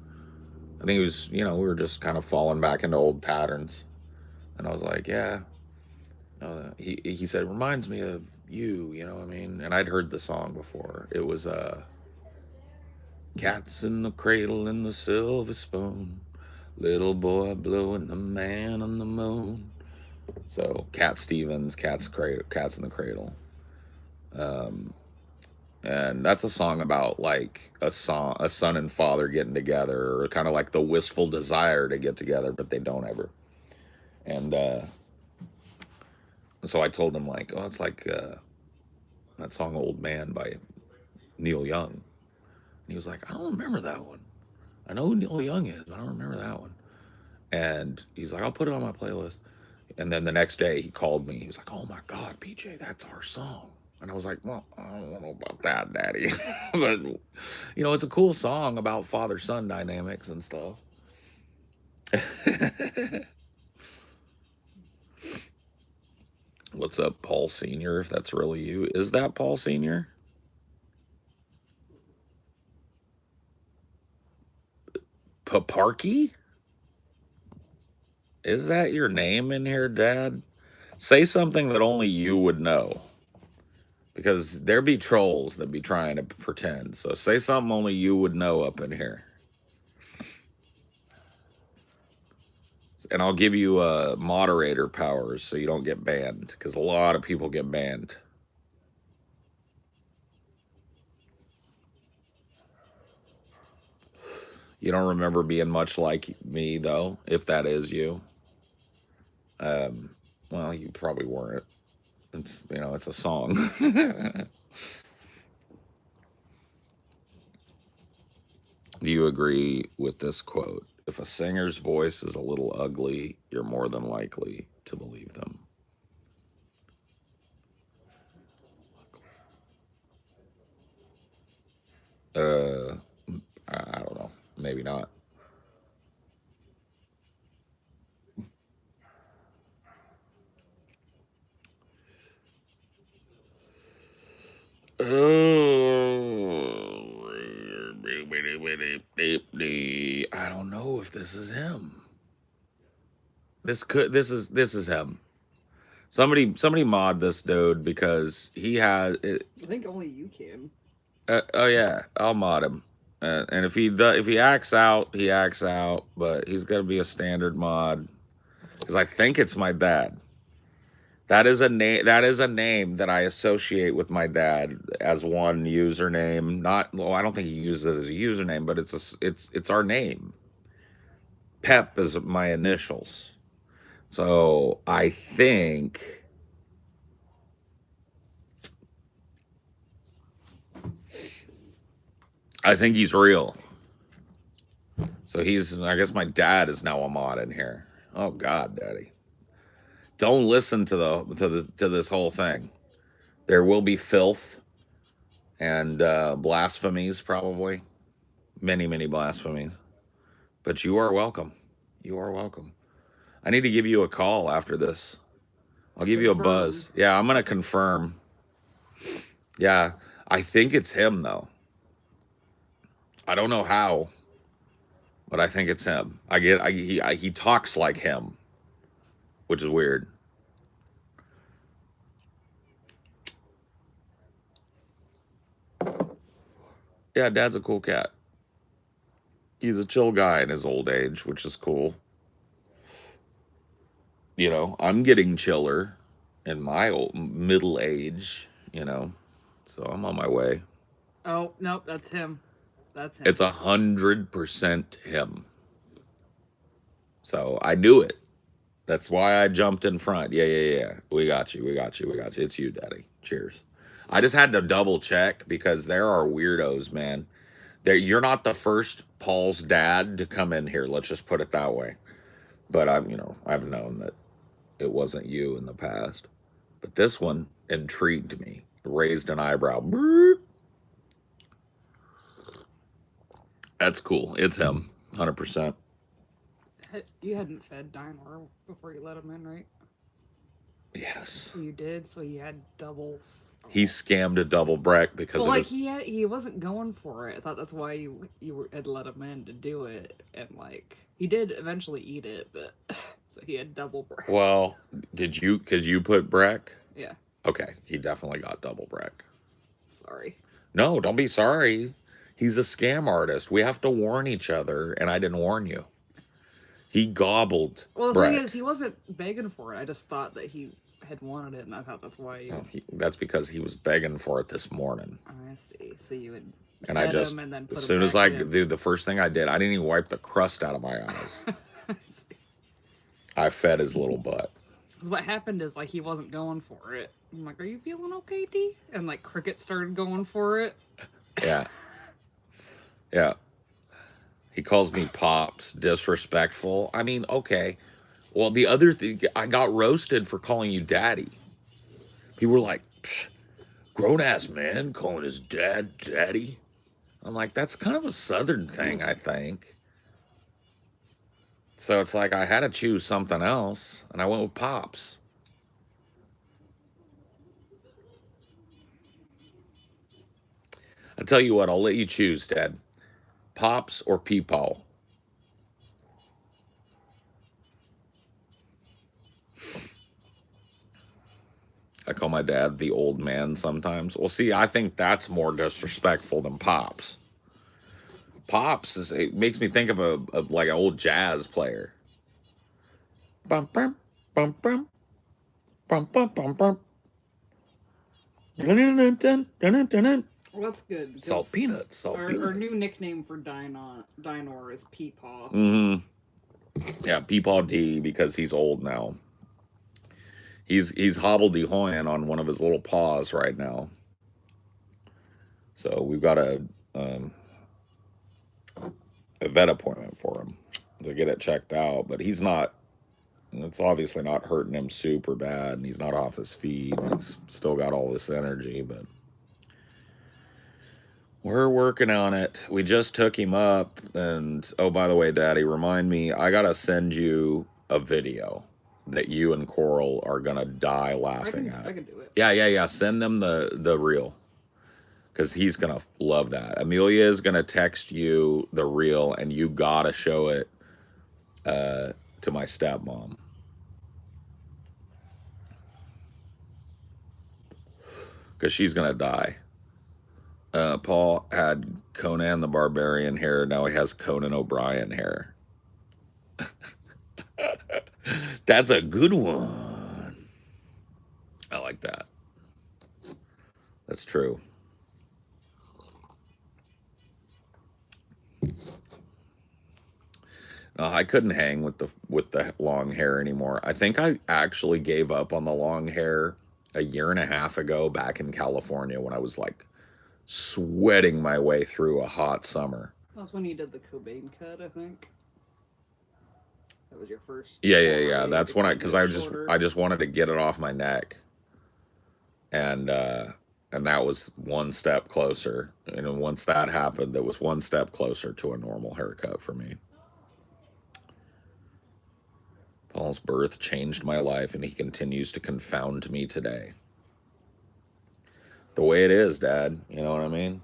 I think it was, you know, we were just kind of falling back into old patterns. And I was like, yeah. He said, it reminds me of you know what I mean? And I'd heard the song before. It was Cats in the Cradle and the Silver Spoon, Little Boy Blue and the Man on the Moon. So Cat Stevens, Cats in the Cradle. And that's a song about like a son and father getting together, or kind of like the wistful desire to get together, but they don't ever. And so I told him, like, oh, it's like that song Old Man by Neil Young. And he was like, I don't remember that one. I know who Neil Young is, but I don't remember that one. And he's like, I'll put it on my playlist. And then the next day he called me. He was like, oh my God, PJ, that's our song. And I was like, well, I don't know about that, Daddy. But, you know, it's a cool song about father-son dynamics and stuff. What's up, Paul Sr., if that's really you? Is that Paul Sr.? Paparky? Is that your name in here, Dad? Say something that only you would know. Because there be trolls that be trying to pretend. So say something only you would know up in here. And I'll give you moderator powers so you don't get banned. Because a lot of people get banned. You don't remember being much like me, though, if that is you. Well, you probably weren't. It's, you know, it's a song. Do you agree with this quote? If a singer's voice is a little ugly, you're more than likely to believe them. I don't know. Maybe not. I don't know if this is him. This is him. Somebody mod this dude because he has it. I think only you can. Oh yeah, I'll mod him. And if he acts out, he acts out. But he's gonna be a standard mod because I think it's my dad. That is a name. That is a name that I associate with my dad as one username. Not well, I don't think he uses it as a username, but it's our name. Pep is my initials. So I think he's real. So I guess my dad is now a mod in here. Oh God, Daddy. Don't listen to this whole thing. There will be filth and blasphemies, probably. Many blasphemies. But you are welcome. You are welcome. I need to give you a call after this. I'll give you a buzz. Yeah, I'm gonna confirm. Yeah, I think it's him though. I don't know how, but I think it's him. He talks like him, which is weird. Yeah, Dad's a cool cat. He's a chill guy in his old age, which is cool. You know, I'm getting chiller in my old middle age, you know, so I'm on my way. Oh, nope, that's him. That's him. It's 100% him. So I knew it. That's why I jumped in front. Yeah. We got you. It's you, Daddy. Cheers. I just had to double check because there are weirdos, man. You're not the first Paul's dad to come in here. Let's just put it that way. But I've known that it wasn't you in the past. But this one intrigued me. Raised an eyebrow. That's cool. It's him. 100%. You hadn't fed Dynor before you let him in, right? Yes. You did, so you had doubles. He scammed a double break because well, he wasn't going for it. I thought that's why you had let him in to do it, and like he did eventually eat it, but so he had double break. Well, did you? Cause you put break? Yeah. Okay, he definitely got double break. Sorry. No, don't be sorry. He's a scam artist. We have to warn each other, and I didn't warn you. He gobbled. Well, the thing is, he wasn't begging for it. I just thought that he had wanted it, and I thought that's why you. Oh, that's because he was begging for it this morning. I see. So you would. And I just, and then as soon as I do, the first thing I did, I didn't even wipe the crust out of my eyes. I fed his little butt. Because what happened is, like, he wasn't going for it. I'm like, "Are you feeling okay, D?" And like, Cricket started going for it. Yeah. He calls me Pops, disrespectful. I mean, okay. Well, the other thing, I got roasted for calling you Daddy. People were like, grown ass man calling his dad Daddy. I'm like, that's kind of a Southern thing, I think. So it's like I had to choose something else, and I went with Pops. I tell you what, I'll let you choose, Dad. Pops or Peepaw? I call my dad the old man sometimes. Well, see, I think that's more disrespectful than Pops. Pops it makes me think of like an old jazz player. Bum bum bum bum bum bum bum bum. Well, that's good. Salt peanuts. Our new nickname for Dynor is Peepaw. Mm-hmm. Yeah, Peepaw D because he's old now. He's hobbledehoying on one of his little paws right now. So we've got to a vet appointment for him to get it checked out, but he's not. It's obviously not hurting him super bad, and he's not off his feet. And he's still got all this energy, but we're working on it. We just took him up, and oh, by the way, Daddy, remind me, I gotta send you a video that you and Coral are gonna die laughing at. I can do it. Yeah. Send them the reel, because he's gonna love that. Amelia is gonna text you the reel, and you gotta show it to my stepmom. Because she's gonna die. Paul had Conan the Barbarian hair. Now he has Conan O'Brien hair. That's a good one. I like that. That's true. I couldn't hang with the long hair anymore. I think I actually gave up on the long hair a year and a half ago back in California when I was like sweating my way through a hot summer. That's when you did the Cobain cut, I think. That was your first. Yeah. That's when because I just wanted to get it off my neck, and that was one step closer. And once that happened, that was one step closer to a normal haircut for me. Paul's birth changed my life, and he continues to confound me today. The way it is, Dad. You know what I mean?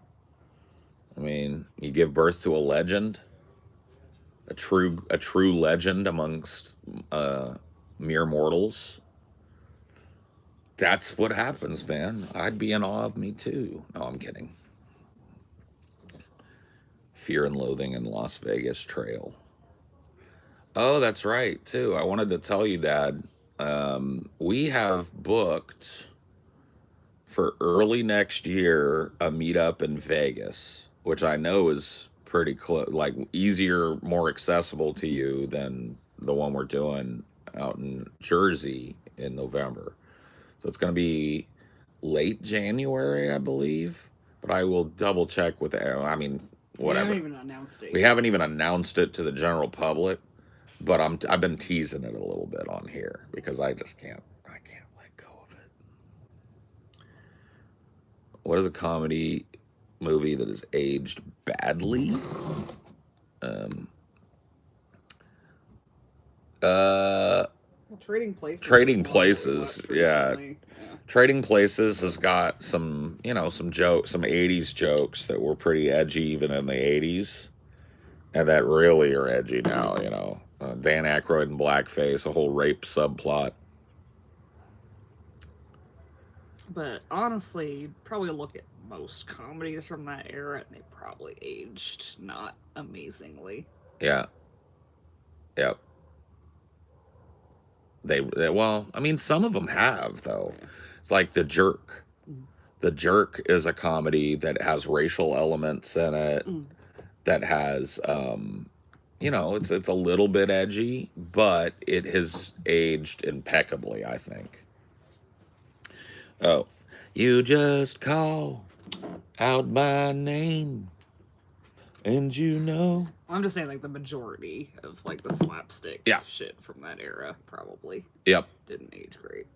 I mean, you give birth to a legend, a true legend amongst mere mortals. That's what happens, man. I'd be in awe of me too. No, I'm kidding. Fear and Loathing in Las Vegas Trail. Oh, that's right, too. I wanted to tell you, Dad, we have booked for early next year a meetup in Vegas, which I know is pretty close, like easier, more accessible to you than the one we're doing out in Jersey in November. So it's going to be late January, I believe, but I will double check with, I mean, whatever. We haven't even announced it. We haven't even announced it to the general public. But I've been teasing it a little bit on here because I just can't let go of it. What is a comedy movie that has aged badly? Trading Places. Trading Places, yeah. Trading Places has got some, some jokes, some 80s jokes that were pretty edgy even in the 80s. And that really are edgy now, Dan Aykroyd and blackface, a whole rape subplot. But honestly, you'd probably look at most comedies from that era, and they probably aged not amazingly. Yeah. Yep. They well, I mean, some of them have, though. Yeah. It's like The Jerk. The Jerk is a comedy that has racial elements in it, that has... it's a little bit edgy, but it has aged impeccably, I think. Oh, you just call out my name, and I'm just saying, like, the majority of, like, the slapstick shit from that era probably didn't age great.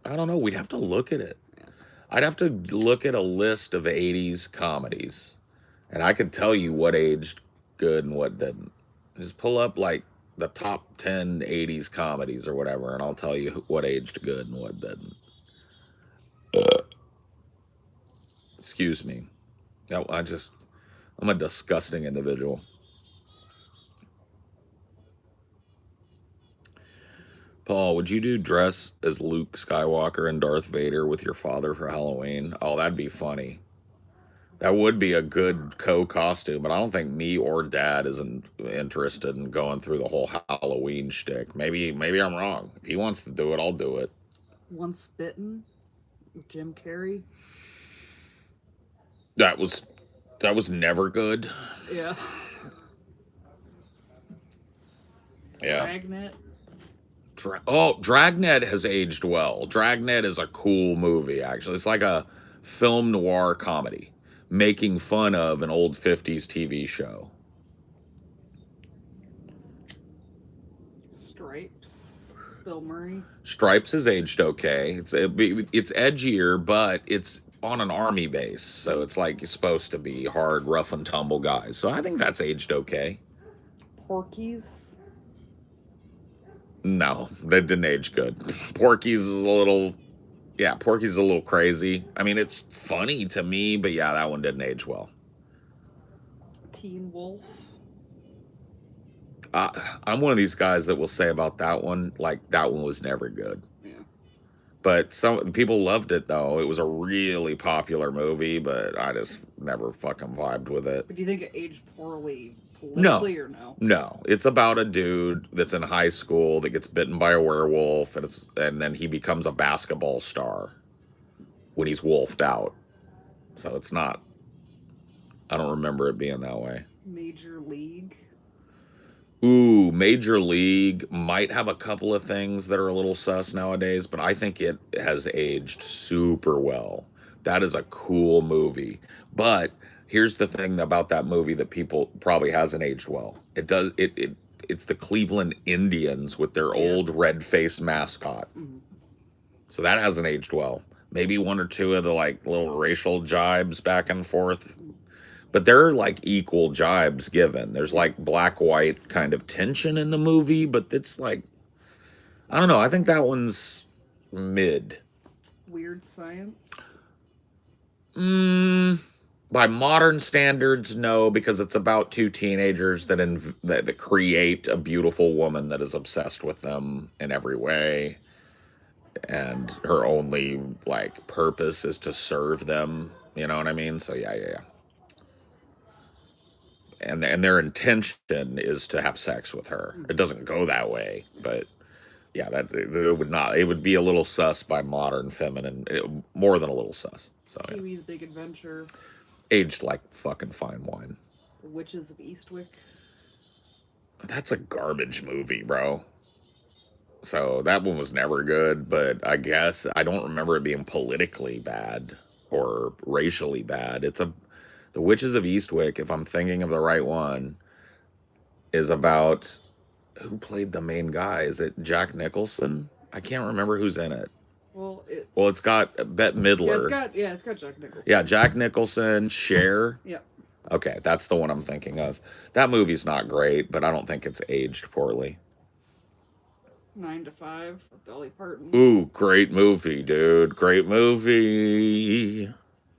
I don't know. We'd have to look at it. Yeah. I'd have to look at a list of 80s comedies, and I could tell you what aged good and what didn't. Just pull up like the top 10 80s comedies or whatever, and I'll tell you what aged good and what didn't. Excuse me. No, I'm a disgusting individual. Paul, would you do dress as Luke Skywalker and Darth Vader with your father for Halloween? Oh, that'd be funny. That would be a good co-costume, but I don't think me or Dad isn't interested in going through the whole Halloween shtick. Maybe I'm wrong. If he wants to do it, I'll do it. Once Bitten with Jim Carrey. That was never good. Yeah. Yeah. Dragnet. Dragnet has aged well. Dragnet is a cool movie, actually. It's like a film noir comedy. making fun of an old 50s TV show. Stripes. Bill Murray. Stripes is aged okay. It's edgier, but it's on an army base, so it's like it's supposed to be hard, rough and tumble guys. So I think that's aged okay. Porky's. No, that didn't age good. Porky's is a little, yeah, Porky's a little crazy. I mean, it's funny to me, but yeah, that one didn't age well. Teen Wolf. I'm one of these guys that will say about that one, like, that one was never good. Yeah. But some people loved it, though. It was a really popular movie, but I just never fucking vibed with it. But do you think it aged poorly politically or no? No. It's about a dude that's in high school that gets bitten by a werewolf, and then he becomes a basketball star when he's wolfed out. So it's not... I don't remember it being that way. Major League. Ooh, Major League might have a couple of things that are a little sus nowadays, but I think it has aged super well. That is a cool movie. But here's the thing about that movie that people probably hasn't aged well. It's the Cleveland Indians with their old red-faced mascot. Mm-hmm. So that hasn't aged well. Maybe one or two of the like little racial jibes back and forth. But they're like equal jibes given. There's like black-white kind of tension in the movie, but it's like, I don't know. I think that one's mid. Weird Science. By modern standards, no, because it's about two teenagers that create a beautiful woman that is obsessed with them in every way. And her only like purpose is to serve them. You know what I mean? So yeah. And their intention is to have sex with her. It doesn't go that way, but yeah, it would be a little sus by modern feminine, more than a little sus. So yeah. Pee-wee's Big Adventure. Aged like fucking fine wine. The Witches of Eastwick. That's a garbage movie, bro. So that one was never good, but I guess I don't remember it being politically bad or racially bad. The Witches of Eastwick, if I'm thinking of the right one, is about... Who played the main guy? Is it Jack Nicholson? I can't remember who's in it. Well, it's got Bette Midler. It's got Jack Nicholson. Yeah, Jack Nicholson, Cher. Yeah. Okay, that's the one I'm thinking of. That movie's not great, but I don't think it's aged poorly. 9 to 5 with Dolly Parton. Ooh, great movie, dude. Great movie.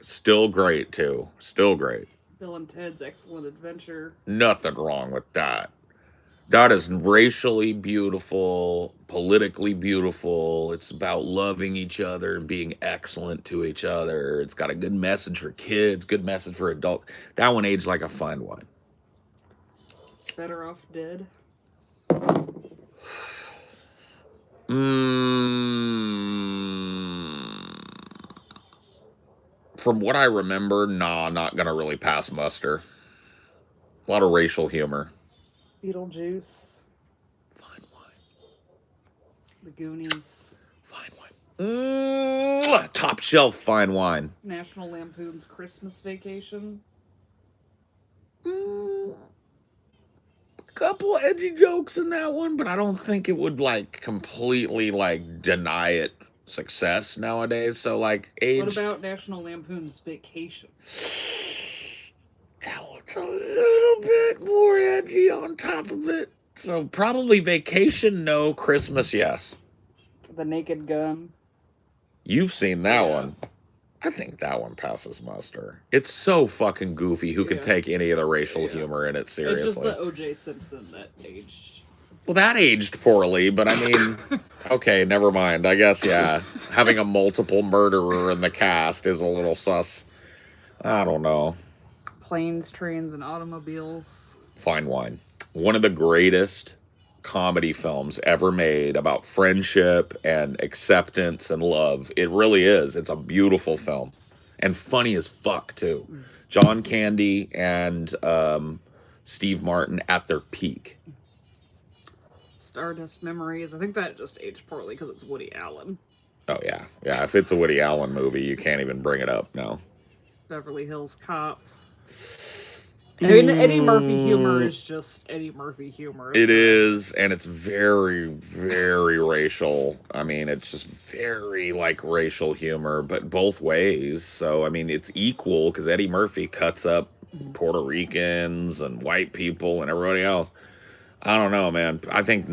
Still great, too. Still great. Bill and Ted's Excellent Adventure. Nothing wrong with that. That is racially beautiful, politically beautiful. It's about loving each other and being excellent to each other. It's got a good message for kids, good message for adults. That one aged like a fine wine. Better Off Dead. From what I remember, not gonna really pass muster. A lot of racial humor. Beetlejuice. Fine wine. The Goonies. Fine wine. Top shelf fine wine. National Lampoon's Christmas Vacation. Couple edgy jokes in that one, but I don't think it would like completely like deny it success nowadays. So like age. What about National Lampoon's Vacation? That one's a little bit more edgy on top of it. So probably Vacation, no. Christmas, yes. The Naked Gun. You've seen that one. I think that one passes muster. It's so fucking goofy. Who could take any of the racial humor in it seriously? It's just the O.J. Simpson that aged. Well, that aged poorly, but I mean, okay, never mind. I guess, yeah, having a multiple murderer in the cast is a little sus. I don't know. Planes, Trains, and Automobiles. Fine wine. One of the greatest comedy films ever made about friendship and acceptance and love. It really is. It's a beautiful film. And funny as fuck, too. John Candy and Steve Martin at their peak. Stardust Memories. I think that just aged poorly because it's Woody Allen. Oh, yeah. Yeah, if it's a Woody Allen movie, you can't even bring it up, no. Beverly Hills Cop. I mean, Eddie Murphy humor is just Eddie Murphy humor. It is, and it's very, very racial. I mean, it's just very like racial humor, but both ways. So I mean, it's equal because Eddie Murphy cuts up Puerto Ricans and white people and everybody else. I don't know, man. I think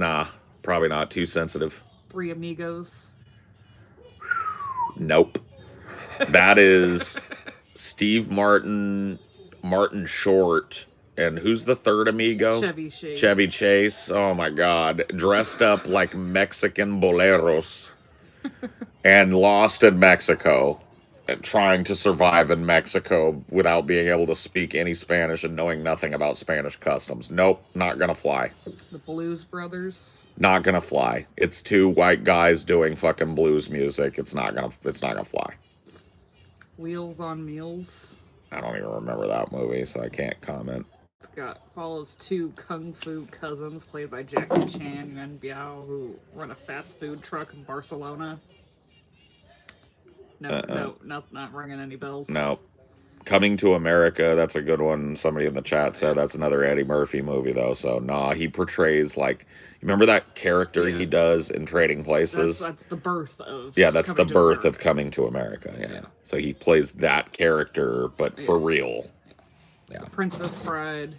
probably not. Too sensitive. Three Amigos. Nope. That is Steve Martin, Martin Short, and who's the third amigo? Chevy Chase. Chevy Chase. Oh my God. Dressed up like Mexican boleros and lost in Mexico, and trying to survive in Mexico without being able to speak any Spanish and knowing nothing about Spanish customs. Nope, not gonna fly. The Blues Brothers. Not gonna fly. It's two white guys doing fucking blues music. It's not gonna fly. Wheels on Meals. I don't even remember that movie, so I can't comment. Follows two kung fu cousins played by Jackie Chan and Yuan Biao who run a fast food truck in Barcelona. No, not ringing any bells. No. Coming to America, that's a good one. Somebody in the chat said that's another Eddie Murphy movie, though. So, he portrays, like, remember that character he does in Trading Places? That's the birth of... Yeah, that's the birth America. of Coming to America, yeah. So he plays that character, but for real. Yeah. Princess Bride.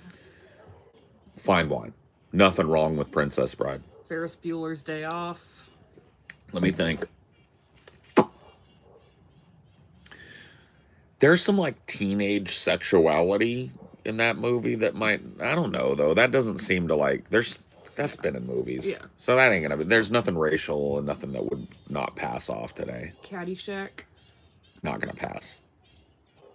Fine wine. Nothing wrong with Princess Bride. Ferris Bueller's Day Off. Let me think. There's some like teenage sexuality in that movie that might, I don't know though. That doesn't seem to like, that's been in movies. Yeah. So that ain't gonna be, there's nothing racial and nothing that would not pass off today. Caddyshack. Not gonna pass.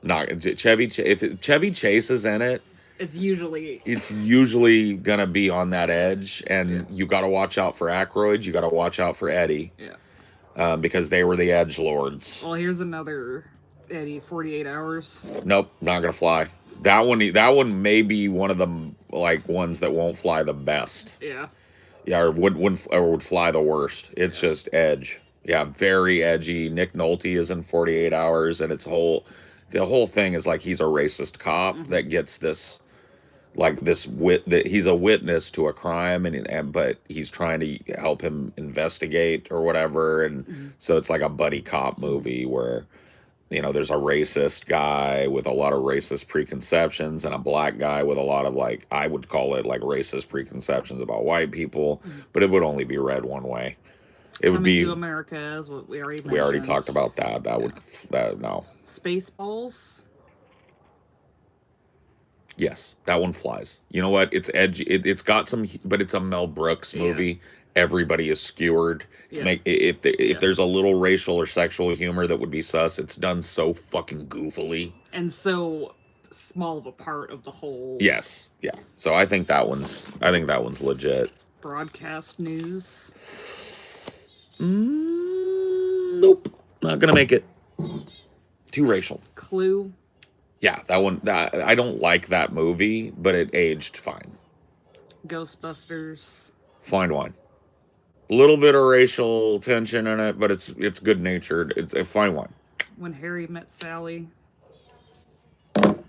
Not, if Chevy Chase is in it, it's usually gonna be on that edge, and you gotta watch out for Aykroyd, you gotta watch out for Eddie. Yeah. Because they were the edge lords. Well, here's another Eddie, 48 Hours. Nope, not gonna fly. That one may be one of the like ones that won't fly the best. Yeah. Yeah, or would fly the worst. It's just edge. Yeah, very edgy. Nick Nolte is in 48 Hours, and the whole thing is like he's a racist cop that gets this, like that he's a witness to a crime, but he's trying to help him investigate or whatever, and so it's like a buddy cop movie where, there's a racist guy with a lot of racist preconceptions and a black guy with a lot of, like, I would call it like racist preconceptions about white people, but it would only be read one way. It would be Coming to America, as what we already mentioned. We already talked about that. No. Spaceballs. Yes, that one flies. You know what? It's edgy. It's got some, but it's a Mel Brooks movie. Yeah. Everybody is skewered. Yeah. If there's a little racial or sexual humor that would be sus, it's done so fucking goofily and so small of a part of the whole. Yes, yeah. So I think that one's legit. Broadcast news. Nope, not gonna make it. Too racial. Clue. Yeah, that one. I don't like that movie, but it aged fine. Ghostbusters. Fine wine. A little bit of racial tension in it, but it's good natured. It's a fine wine. When Harry Met Sally. Fuck.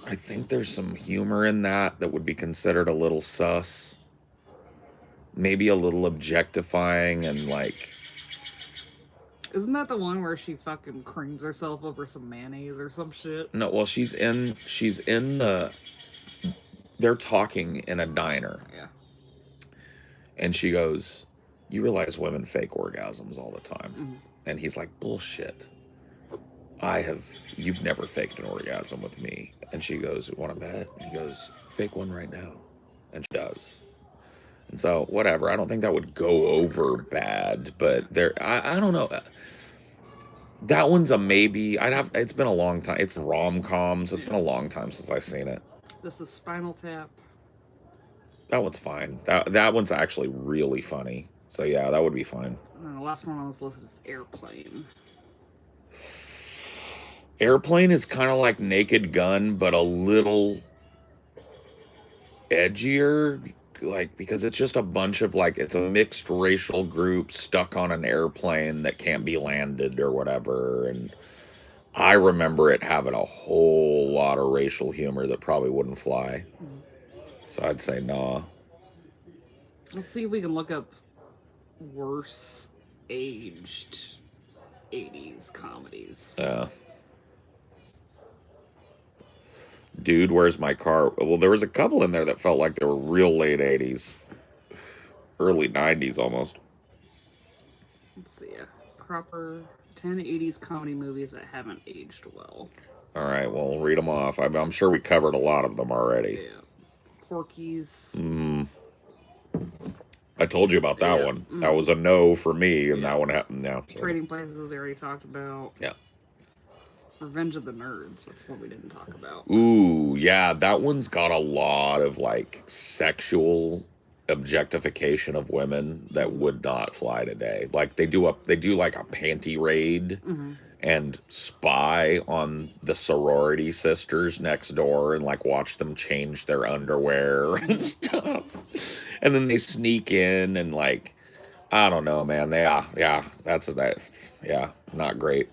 I think there's some humor in that would be considered a little sus. Maybe a little objectifying and like. Isn't that the one where she fucking creams herself over some mayonnaise or some shit? No, well, she's in the. They're talking in a diner. Yeah. And she goes, "You realize women fake orgasms all the time." Mm-hmm. And he's like, "Bullshit. You've never faked an orgasm with me." And she goes, "Want to bet?" And he goes, "Fake one right now." And she does. And so, whatever. I don't think that would go over bad, but I don't know. That one's a maybe. It's been a long time. It's rom-com, so it's been a long time since I've seen it. This is Spinal Tap. That one's fine. That one's actually really funny. So yeah, that would be fine. And the last one on this list is Airplane. Airplane is kind of like Naked Gun, but a little edgier. like, because it's just a bunch of, like, it's a mixed racial group stuck on an airplane that can't be landed or whatever. And I remember it having a whole lot of racial humor that probably wouldn't fly. So I'd say nah. Let's see if we can look up worse aged 80s comedies. Yeah. Dude, where's my car? Well, there was a couple in there that felt like they were real late 80s. Early 90s almost. Let's see. Proper 10 80s comedy movies that haven't aged well. All right, well, read them off. I'm sure we covered a lot of them already. Yeah. Porky's. I told you about that one. That was a no for me, and that one happened now. So. Trading Places, we already talked about. Yeah. Revenge of the Nerds. That's what we didn't talk about. Ooh, yeah, that one's got a lot of, like, sexual objectification of women that would not fly today. Like, they do like a panty raid and spy on the sorority sisters next door and, like, watch them change their underwear and stuff. And then they sneak in and, like, I don't know, man. Yeah, not great.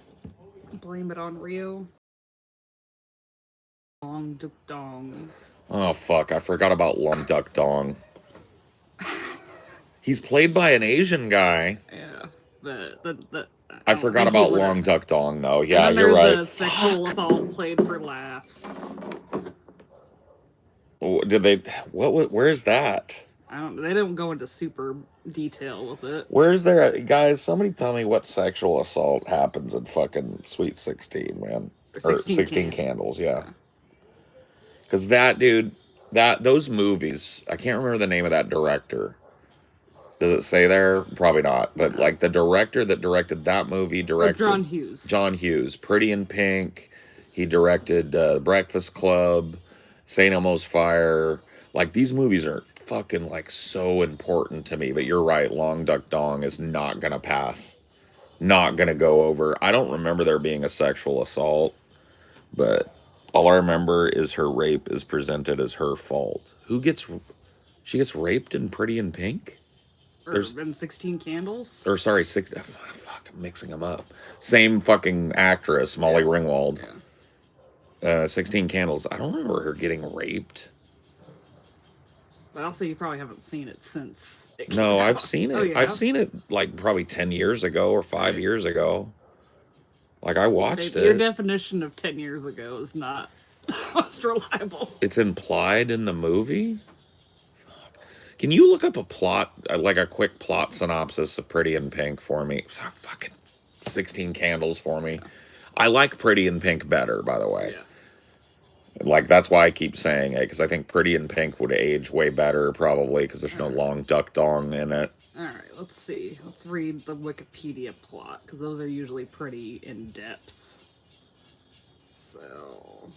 Blame It on Rio. Long Duk Dong. Oh, fuck. I forgot about Lum Duck Dong. He's played by an Asian guy. Yeah. The I forgot about Long Duck Dong, though. Yeah, and then you're right. There's a sexual assault played for laughs. Oh, where is that? They don't go into super detail with it. Where's there, guys? Somebody tell me what sexual assault happens in fucking Sweet 16, man. Or 16 Candles, yeah. Because that dude, those movies, I can't remember the name of that director. Does it say there? Probably not. But like the director that directed that movie John Hughes. John Hughes, Pretty in Pink. He directed Breakfast Club, St. Elmo's Fire. Like these movies are fucking like so important to me. But you're right, Long Duck Dong is not gonna pass. Not gonna go over. I don't remember there being a sexual assault, but all I remember is her rape is presented as her fault. She gets raped in Pretty in Pink? There's been 16 Candles? Or sorry, fuck, I'm mixing them up. Same fucking actress, Molly Ringwald. Yeah. 16 Candles. I don't remember her getting raped. But also, you probably haven't seen it since it came No, out. I've seen it. Oh, you I've have? seen it like probably 10 years ago or 5 years ago. Like I watched Your it. definition of 10 years ago is not the most reliable. It's implied in the movie? Fuck. Can you look up a plot, like a quick plot synopsis of Pretty in Pink for me? Fucking 16 Candles for me. I like Pretty in Pink better, by the way. Yeah. Like, that's why I keep saying it, because I think Pretty in Pink would age way better, probably, because there's no Long Duck Dong in it. Alright, let's see. Let's read the Wikipedia plot, because those are usually pretty in-depth. So,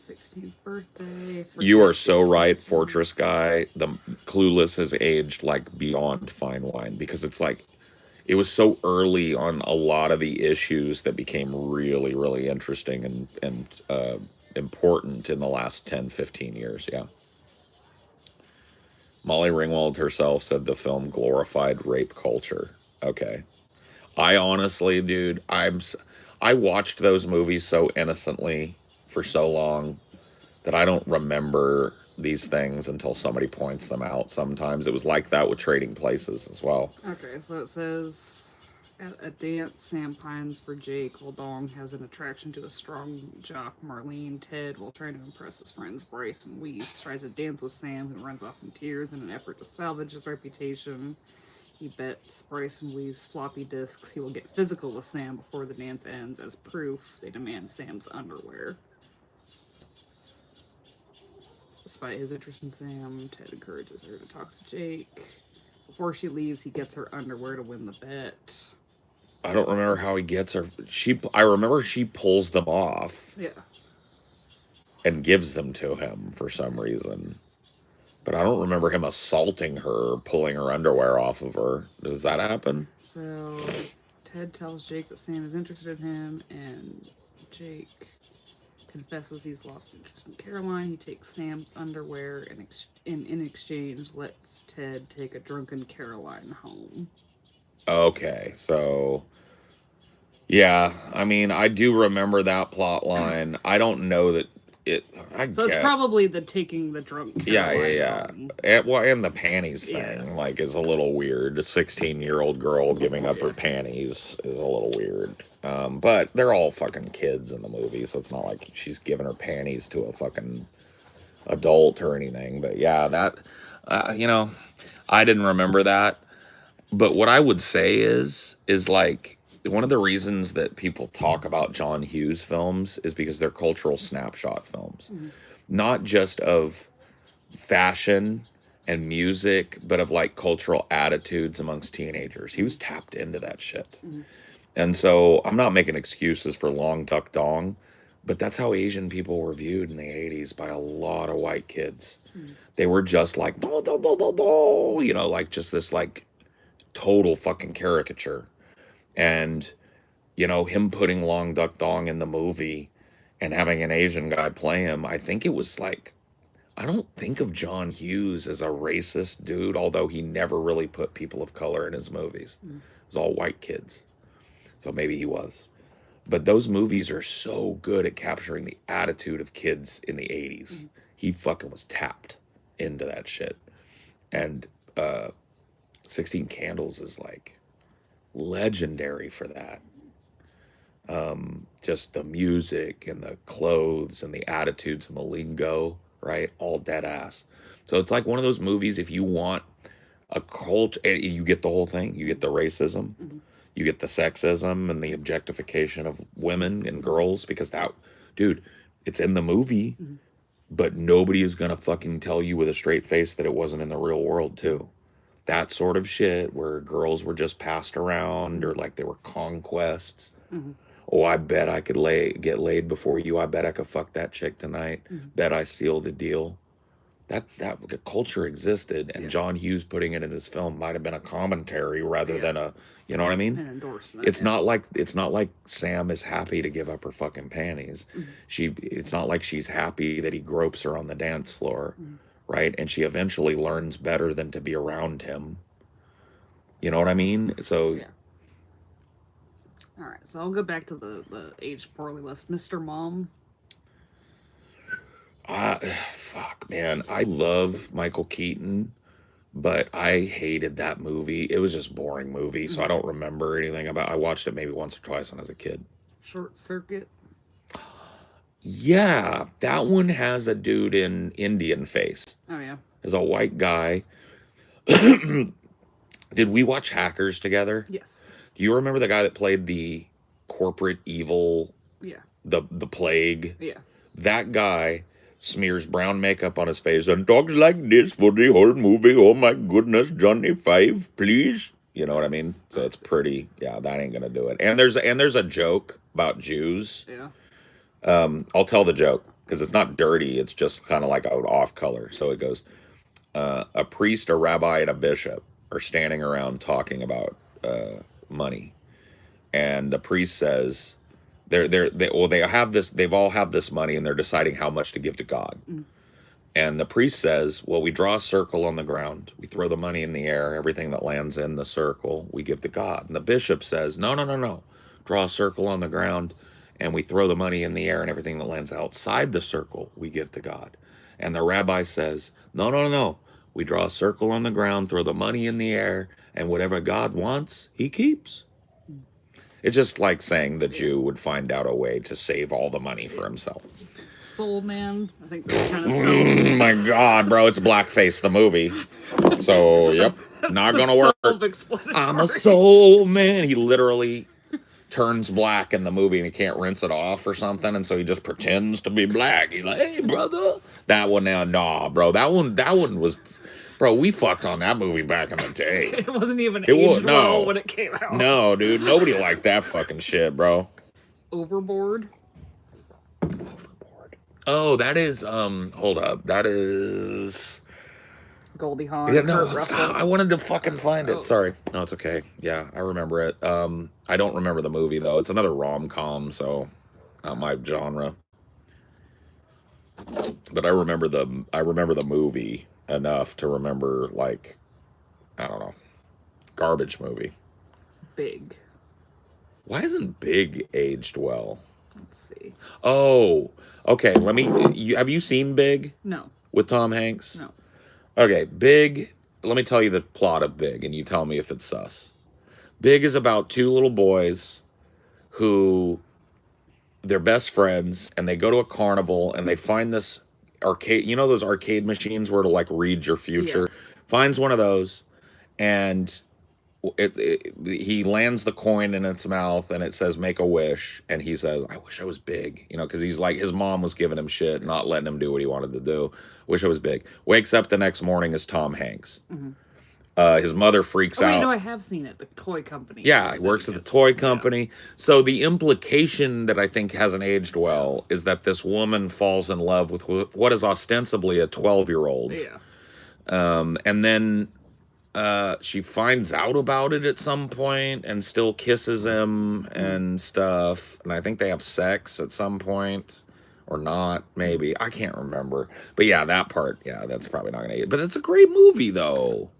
16th birthday. You are so right, Fortress Guy. The Clueless has aged, like, beyond fine wine, because it's like, it was so early on a lot of the issues that became really, really interesting and important in the last 10, 15 years, yeah. Molly Ringwald herself said the film glorified rape culture. Okay. I honestly, dude, I watched those movies so innocently for so long that I don't remember these things until somebody points them out sometimes. It was like that with Trading Places as well. Okay, so it says, at a dance Sam pines for Jake while Dong has an attraction to a strong jock Marlene. Ted, while trying to impress his friends Bryce and Weiss, tries to dance with Sam, who runs off in tears in an effort to salvage his reputation. He bets Bryce and Weiss floppy disks he will get physical with Sam before the dance ends. As proof, they demand Sam's underwear. Despite his interest in Sam, Ted encourages her to talk to Jake. Before she leaves, he gets her underwear to win the bet. I don't remember how he gets her. I remember she pulls them off. Yeah. And gives them to him for some reason. But I don't remember him assaulting her, pulling her underwear off of her. Does that happen? So, Ted tells Jake that Sam is interested in him, and Jake confesses he's lost interest in Caroline. He takes Sam's underwear and in exchange lets Ted take a drunken Caroline home. Okay, so yeah, I mean, I do remember that plot line. I don't know that it. So it's probably the taking the drunk Caroline home. And the panties Yeah. thing, like, is a little weird. A 16-year-old girl giving up her panties is a little weird. But they're all fucking kids in the movie, so it's not like she's giving her panties to a fucking adult or anything. But yeah, that, you know, I didn't remember that. But what I would say is like, one of the reasons that people talk about John Hughes films is because they're cultural snapshot films. Mm-hmm. Not just of fashion and music, but of like cultural attitudes amongst teenagers. He was tapped into that shit. Mm-hmm. And so I'm not making excuses for Long Tuck Dong, but that's how Asian people were viewed in the 80s by a lot of white kids. Mm-hmm. They were just like, do, do, do, do, do, you know, like just this like total fucking caricature. And, you know, him putting Long Duck Dong in the movie and having an Asian guy play him, I think it was like, I don't think of John Hughes as a racist dude, although he never really put people of color in his movies. It was all white kids. So maybe he was. But those movies are so good at capturing the attitude of kids in the 80s. He fucking was tapped into that shit. And 16 Candles is like legendary for that. Just the music and the clothes and the attitudes and the lingo, right? All dead ass. So it's like one of those movies, if you want a culture, you get the whole thing. You get the racism, you get the sexism and the objectification of women and girls, because that, dude, it's in the movie, but nobody is going to fucking tell you with a straight face that it wasn't in the real world too. That sort of shit where girls were just passed around or like they were conquests. Oh, I bet I could get laid before you. I bet I could fuck that chick tonight. Bet I seal the deal. That culture existed, and John Hughes putting it in his film might have been a commentary rather than a, you know what I mean? An endorsement. It's not like Sam is happy to give up her fucking panties. It's not like she's happy that he gropes her on the dance floor, right? And she eventually learns better than to be around him. You know what I mean? So. Yeah. All right, so I'll go back to the aged poorly list. Mr. Mom. Fuck, man. I love Michael Keaton, but I hated that movie. It was just a boring movie, so I don't remember anything about it. I watched it maybe once or twice when I was a kid. Short Circuit. Yeah, that one has a dude in Indian face. Oh, yeah. As a white guy. Did we watch Hackers together? Yes. Do you remember the guy that played the corporate evil? Yeah. The plague? Yeah. That guy smears brown makeup on his face and talks like this for the whole movie. Oh my goodness, Johnny Five, please. You know what I mean? So it's pretty, yeah, that ain't gonna do it. And there's a joke about Jews. Yeah. I'll tell the joke because it's not dirty. It's just kind of like an off color. So it goes, a priest, a rabbi, and a bishop are standing around talking about money, and the priest says they've all have this money and they're deciding how much to give to God. And the priest says, well, we draw a circle on the ground, we throw the money in the air, everything that lands in the circle we give to God. And the bishop says, no, draw a circle on the ground and we throw the money in the air, and everything that lands outside the circle we give to God. And the rabbi says, no, we draw a circle on the ground, throw the money in the air, and whatever God wants, he keeps. It's just like saying the Jew would find out a way to save all the money for himself. Soul Man. I think that's kind of so. My God, bro, it's Blackface the movie. So, yep, not gonna work. I'm a soul man. He literally turns black in the movie and he can't rinse it off or something, and so he just pretends to be black. He's like, hey, brother. That one now, nah, bro. That one was. Bro, we fucked on that movie back in the day. It wasn't even aged well when it came out. No, dude. Nobody liked that fucking shit, bro. Overboard. Oh, that is, hold up. That is... Goldie Hawn. Yeah, no, I wanted to fucking find it. Sorry. No, it's okay. Yeah, I remember it. I don't remember the movie, though. It's another rom-com, so not my genre. But I remember the movie enough to remember, like, I don't know, garbage movie. Big. Why isn't Big aged well? Let's see. Oh, okay. Have you seen Big No. with Tom Hanks? No. Okay, Big. Let me tell you the plot of Big, and you tell me if it's sus. Big is about two little boys who they're best friends, and they go to a carnival, and they find this arcade. You know those arcade machines where to like read your future. Yeah. Finds one of those, and he lands the coin in its mouth, and it says "Make a wish," and he says, "I wish I was big," because he's like his mom was giving him shit, not letting him do what he wanted to do. Wish I was big. Wakes up the next morning as Tom Hanks. Mm-hmm. His mother freaks Oh, wait, out. no, I have seen it. The toy company. Yeah, he works at the toy company. So the implication that I think hasn't aged well is that this woman falls in love with what is ostensibly a 12-year-old. Yeah. And then she finds out about it at some point and still kisses him and stuff. And I think they have sex at some point. Or not, maybe. I can't remember. But yeah, that part, yeah, that's probably not going to age. But it's a great movie, though.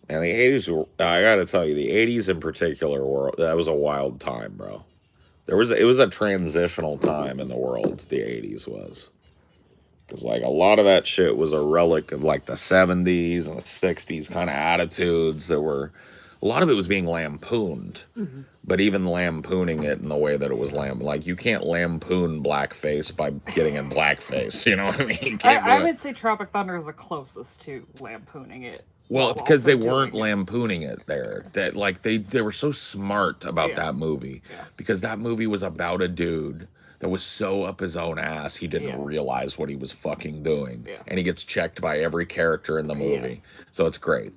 And the 80s were, I gotta tell you, the 80s in particular that was a wild time, bro. It was a transitional time in the world, the 80s was. Because like a lot of that shit was a relic of like the 70s and the 60s kind of attitudes that were, a lot of it was being lampooned. Mm-hmm. But even lampooning it in the way that it was like you can't lampoon blackface by getting in blackface, you know what I mean? You can't I would say Tropic Thunder is the closest to lampooning it. Well, because they weren't lampooning it there. That like they were so smart about that movie. Yeah. Because that movie was about a dude that was so up his own ass he didn't realize what he was fucking doing. Yeah. And he gets checked by every character in the movie. So it's great.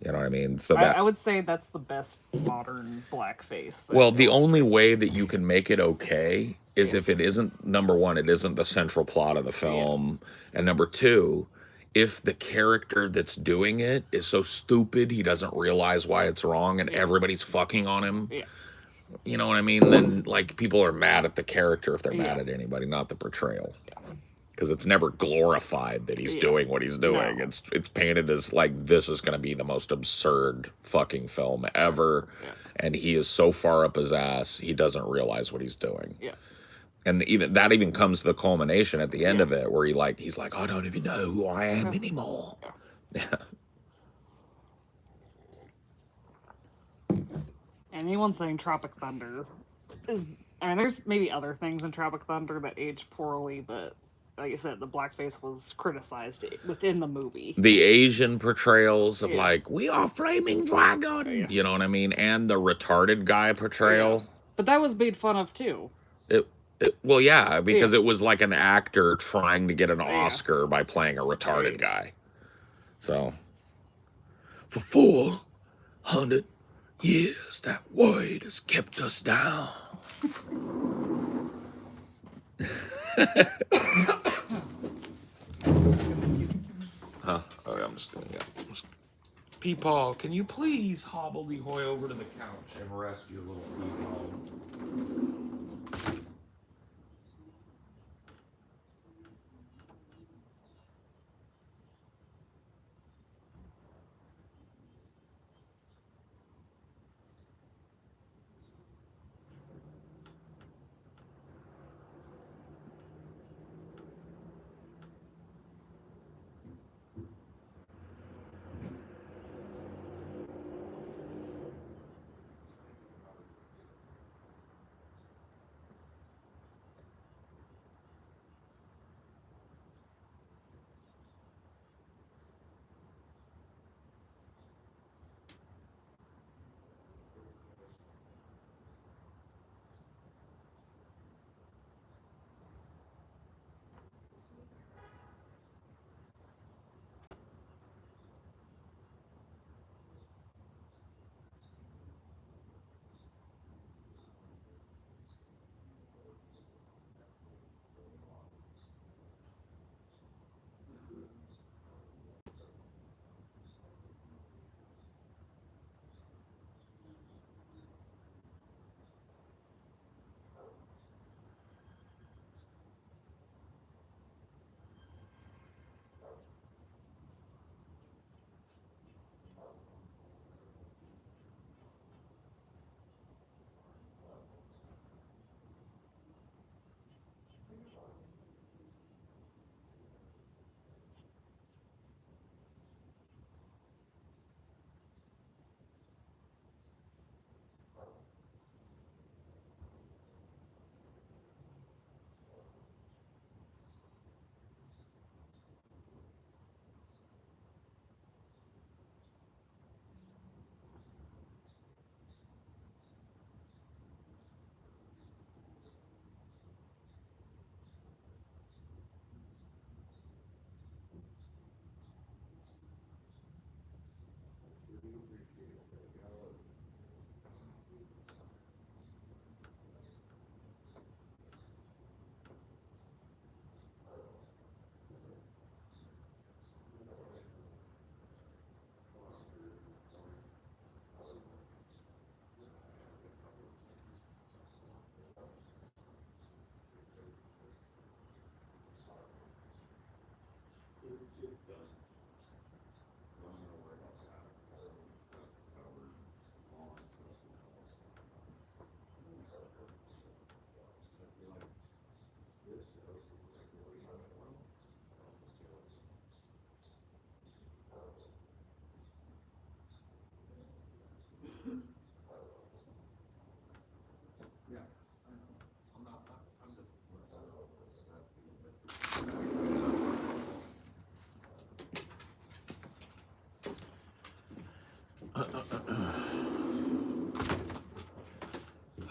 You know what I mean? So I would say that's the best modern blackface. Well, the only way that you can make it okay is if it isn't, number one, it isn't the central plot of the film. And number two, if the character that's doing it is so stupid he doesn't realize why it's wrong and everybody's fucking on him. Yeah. You know what I mean? Then like people are mad at the character if they're mad at anybody, not the portrayal. Because it's never glorified that he's doing what he's doing. No. It's painted as like this is going to be the most absurd fucking film ever, and he is so far up his ass he doesn't realize what he's doing. Yeah, and even comes to the culmination at the end of it where he's like I don't even know who I am anymore. Yeah. And anyone saying Tropic Thunder is, I mean, there's maybe other things in Tropic Thunder that age poorly, but. Like I said, the blackface was criticized within the movie. The Asian portrayals of like, we are flaming dragon, you know what I mean? And the retarded guy portrayal. But that was made fun of too. Well, yeah, because it was like an actor trying to get an Oscar by playing a retarded guy. So, for 400 years, that word has kept us down. Huh? Oh, yeah, I'm just gonna, Peepaw, can you please hobble the hoy over to the couch and rest your little Peepaw?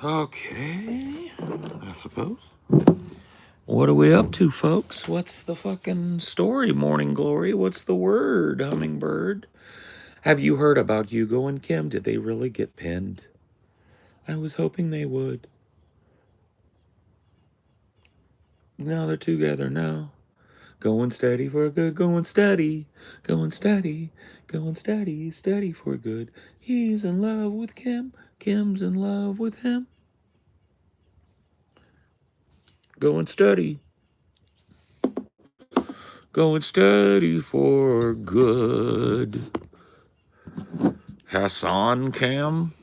Okay, I suppose. What are we up to, folks? What's the fucking story, Morning Glory? What's the word, Hummingbird? Have you heard about Hugo and Kim? Did they really get pinned? I was hoping they would. Now they're together now. Going steady for good, going steady, going steady, going steady, steady for good. He's in love with Kim, Kim's in love with him. Going steady, going steady for good. Hassan Cam?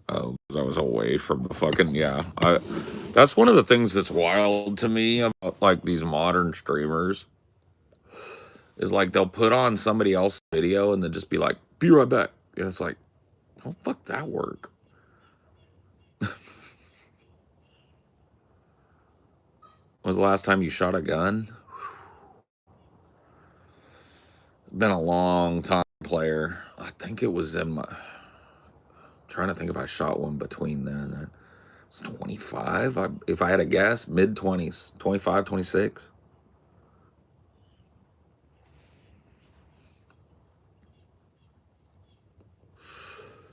Oh, 'cause I was away from the fucking, yeah. That's one of the things that's wild to me about like these modern streamers is like they'll put on somebody else's video and then just be like, be right back. And it's like, oh, fuck that work. When was the last time you shot a gun? Been a long time player. I think it was in my, trying to think if I shot one between then and then. It's 25, if I had a guess, mid 20s, 25, 26.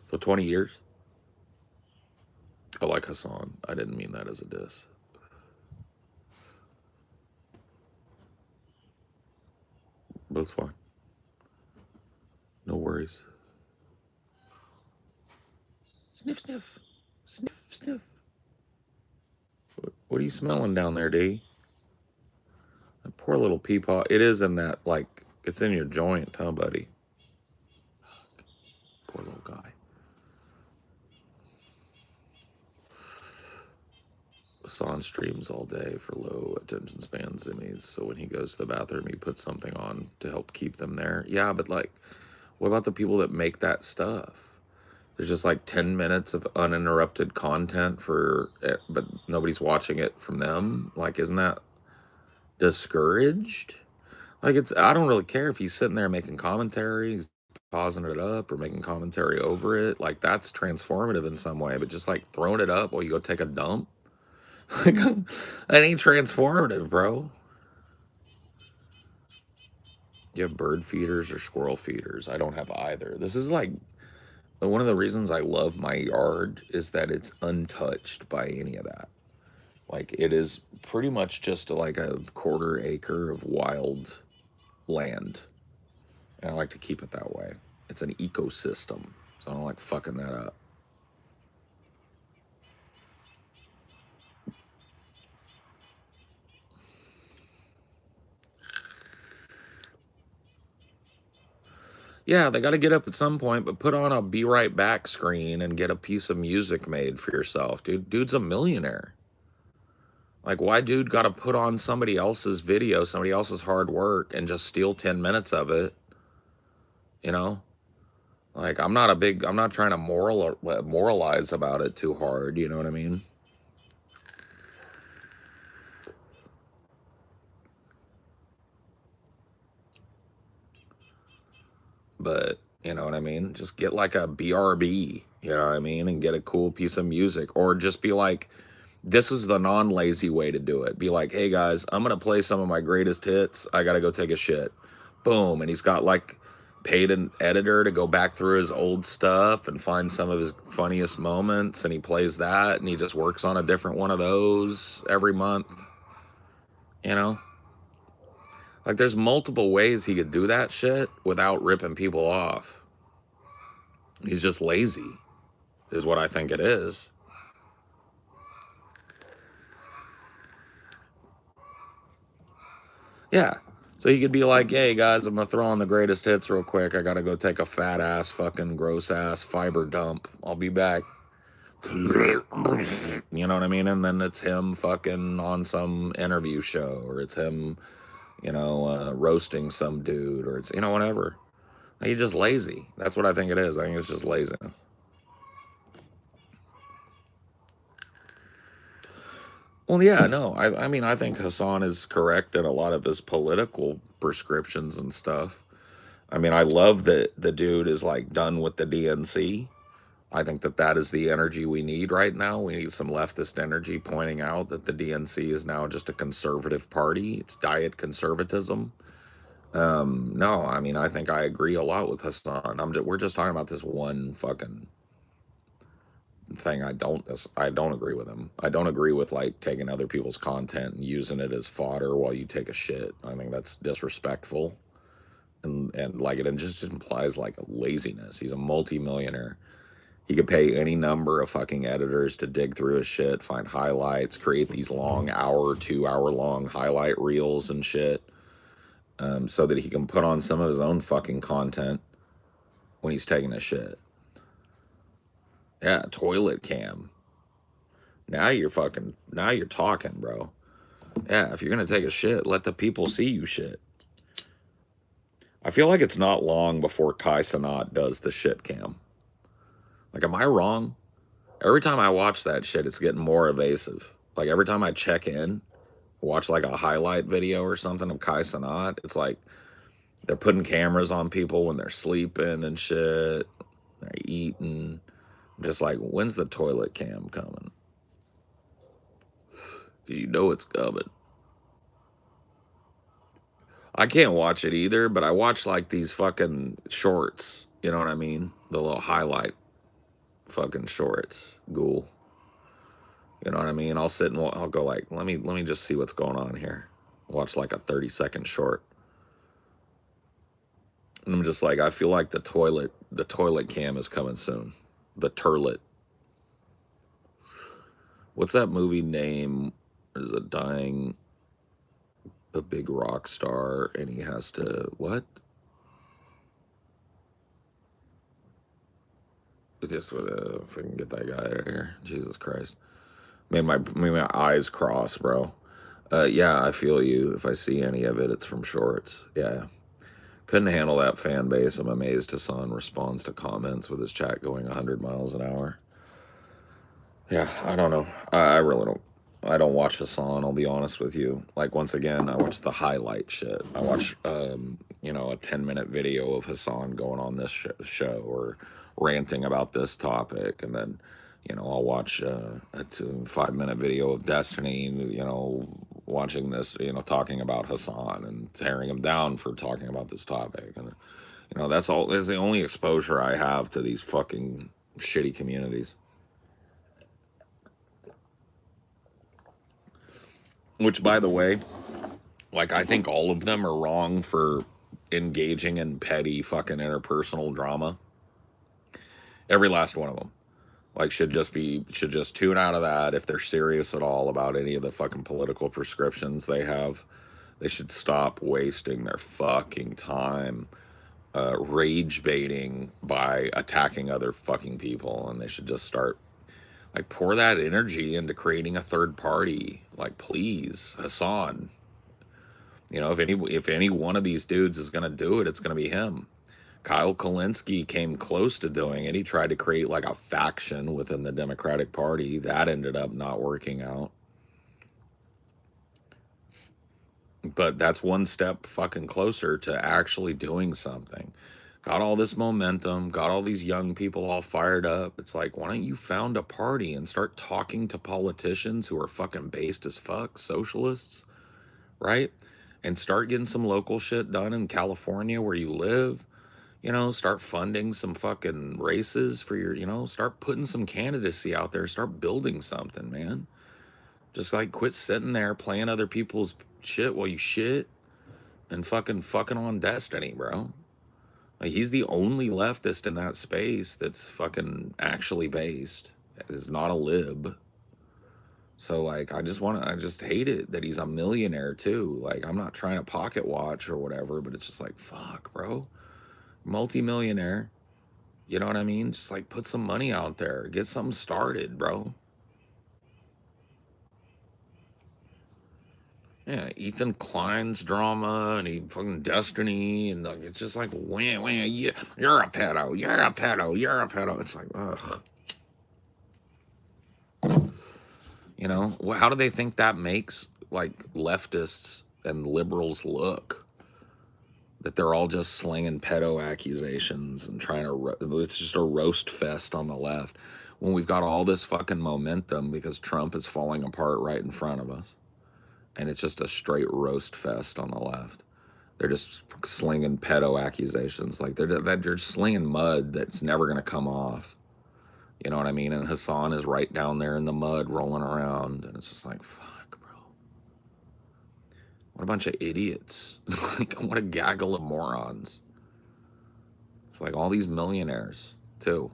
So 20 years. I like Hassan. I didn't mean that as a diss. But it's fine. No worries. Sniff, sniff. Sniff, sniff. What are you smelling down there, D? That poor little peepaw. It is in that, like, it's in your joint, huh, buddy? Poor little guy. Hassan streams all day for low attention span zimmies, so when he goes to the bathroom, he puts something on to help keep them there. Yeah, but, like, what about the people that make that stuff? There's just like 10 minutes of uninterrupted content for it, but nobody's watching it from them. Like, isn't that discouraged? Like, I don't really care if he's sitting there making commentary, he's pausing it up or making commentary over it. Like, that's transformative in some way, but just like throwing it up while you go take a dump, like, that ain't transformative, bro. You have bird feeders or squirrel feeders? I don't have either. This is like one of the reasons I love my yard is that it's untouched by any of that. Like, it is pretty much just like a quarter acre of wild land. And I like to keep it that way. It's an ecosystem, so I don't like fucking that up. Yeah, they got to get up at some point, but put on a be right back screen and get a piece of music made for yourself, dude. Dude's a millionaire. Like, why dude got to put on somebody else's video, somebody else's hard work, and just steal 10 minutes of it? You know? Like, I'm not trying to moralize about it too hard, you know what I mean? But, you know what I mean? Just get like a BRB, you know what I mean? And get a cool piece of music. Or just be like, this is the non-lazy way to do it. Be like, hey guys, I'm going to play some of my greatest hits. I got to go take a shit. Boom. And he's got like paid an editor to go back through his old stuff and find some of his funniest moments. And he plays that and he just works on a different one of those every month. You know? Like, there's multiple ways he could do that shit without ripping people off. He's just lazy, is what I think it is. Yeah. So he could be like, hey guys, I'm gonna throw on the greatest hits real quick. I gotta go take a fat ass, fucking gross ass fiber dump. I'll be back. You know what I mean? And then it's him fucking on some interview show, or it's him, roasting some dude, or it's, whatever. He's just lazy. That's what I think it is. I think it's just laziness. Well, yeah, no. I mean, I think Hassan is correct in a lot of his political prescriptions and stuff. I mean, I love that the dude is like done with the DNC. I think that is the energy we need right now. We need some leftist energy pointing out that the DNC is now just a conservative party. It's diet conservatism. No, I mean, I think I agree a lot with Hassan. We're just talking about this one fucking thing. I don't agree with him. I don't agree with like taking other people's content and using it as fodder while you take a shit. I think that's disrespectful. And like it just implies like a laziness. He's a multimillionaire. He could pay any number of fucking editors to dig through his shit, find highlights, create these long hour, 2 hour long highlight reels and shit, so that he can put on some of his own fucking content when he's taking a shit. Yeah, toilet cam. Now you're talking, bro. Yeah, if you're gonna take a shit, let the people see you shit. I feel like it's not long before Kai Cenat does the shit cam. Like, am I wrong? Every time I watch that shit, it's getting more evasive. Like, every time I check in, watch like a highlight video or something of Kai Cenat, it's like they're putting cameras on people when they're sleeping and shit. They're eating. I'm just like, when's the toilet cam coming? Because you know it's coming. I can't watch it either, but I watch like these fucking shorts. You know what I mean? The little highlight fucking shorts. Ghoul. You know what I mean? I'll sit and I'll go like, let me just see what's going on here. Watch like a 30-second short. And I'm just like, I feel like the toilet cam is coming soon. The turlet. What's that movie name? There's a big rock star, and he has to, what? Just if I can get that guy out of here. Jesus Christ. Made my eyes cross, bro. Yeah, I feel you. If I see any of it, it's from shorts. Yeah. Couldn't handle that fan base. I'm amazed Hassan responds to comments with his chat going 100 miles an hour. Yeah, I don't know. I really don't. I don't watch Hassan, I'll be honest with you. Like, once again, I watch the highlight shit. I watch, a 10-minute video of Hassan going on this show or ranting about this topic. And then, I'll watch a 5-minute video of Destiny, watching this, talking about Hassan and tearing him down for talking about this topic. And, that's the only exposure I have to these fucking shitty communities. Which, by the way, like, I think all of them are wrong for engaging in petty fucking interpersonal drama. Every last one of them. Like, should just tune out of that if they're serious at all about any of the fucking political prescriptions they have. They should stop wasting their fucking time rage baiting by attacking other fucking people, and they should just start, like, pour that energy into creating a third party. Like, please, Hassan. If any one of these dudes is gonna do it, it's gonna be him. Kyle Kalinske came close to doing it. He tried to create like a faction within the Democratic Party. That ended up not working out. But that's one step fucking closer to actually doing something. Got all this momentum, got all these young people all fired up. It's like, why don't you found a party and start talking to politicians who are fucking based as fuck, socialists, right? And start getting some local shit done in California where you live. Start funding some fucking races for your, start putting some candidacy out there. Start building something, man. Just like quit sitting there playing other people's shit while you shit and fucking on Destiny, bro. Like, he's the only leftist in that space that's fucking actually based. That is not a lib. So like, I just hate it that he's a millionaire too. Like, I'm not trying to pocket watch or whatever, but it's just like, fuck, bro, multi-millionaire. You know what I mean? Just like put some money out there, get something started, bro. Yeah, Ethan Klein's drama and he fucking Destiny and like it's just like wham wham, yeah, you're a pedo, you're a pedo, you're a pedo. It's like ugh. You know, how do they think that makes like leftists and liberals look? That they're all just slinging pedo accusations and trying to, it's just a roast fest on the left when we've got all this fucking momentum because Trump is falling apart right in front of us. And it's just a straight roast fest on the left. They're just slinging pedo accusations. Like they're slinging mud that's never going to come off. You know what I mean? And Hassan is right down there in the mud rolling around. And it's just like, fuck, bro. What a bunch of idiots. Like, what a gaggle of morons. It's like all these millionaires, too.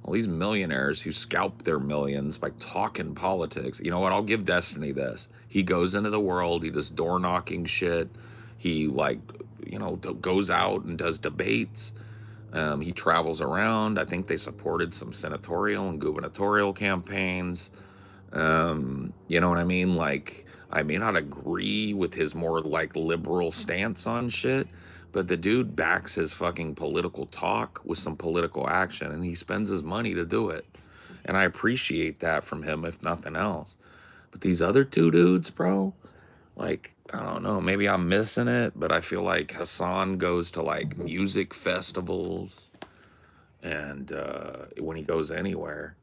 All these millionaires who scalp their millions by talking politics. You know what? I'll give Destiny this. He goes into the world. He does door knocking shit. He, like, you know, goes out and does debates. He travels around. I think they supported some senatorial and gubernatorial campaigns. You know what I mean? Like, I may not agree with his more like liberal stance on shit, but the dude backs his fucking political talk with some political action and he spends his money to do it. And I appreciate that from him, if nothing else. But these other two dudes, bro, like, I don't know, maybe I'm missing it, but I feel like Hassan goes to like music festivals and when he goes anywhere.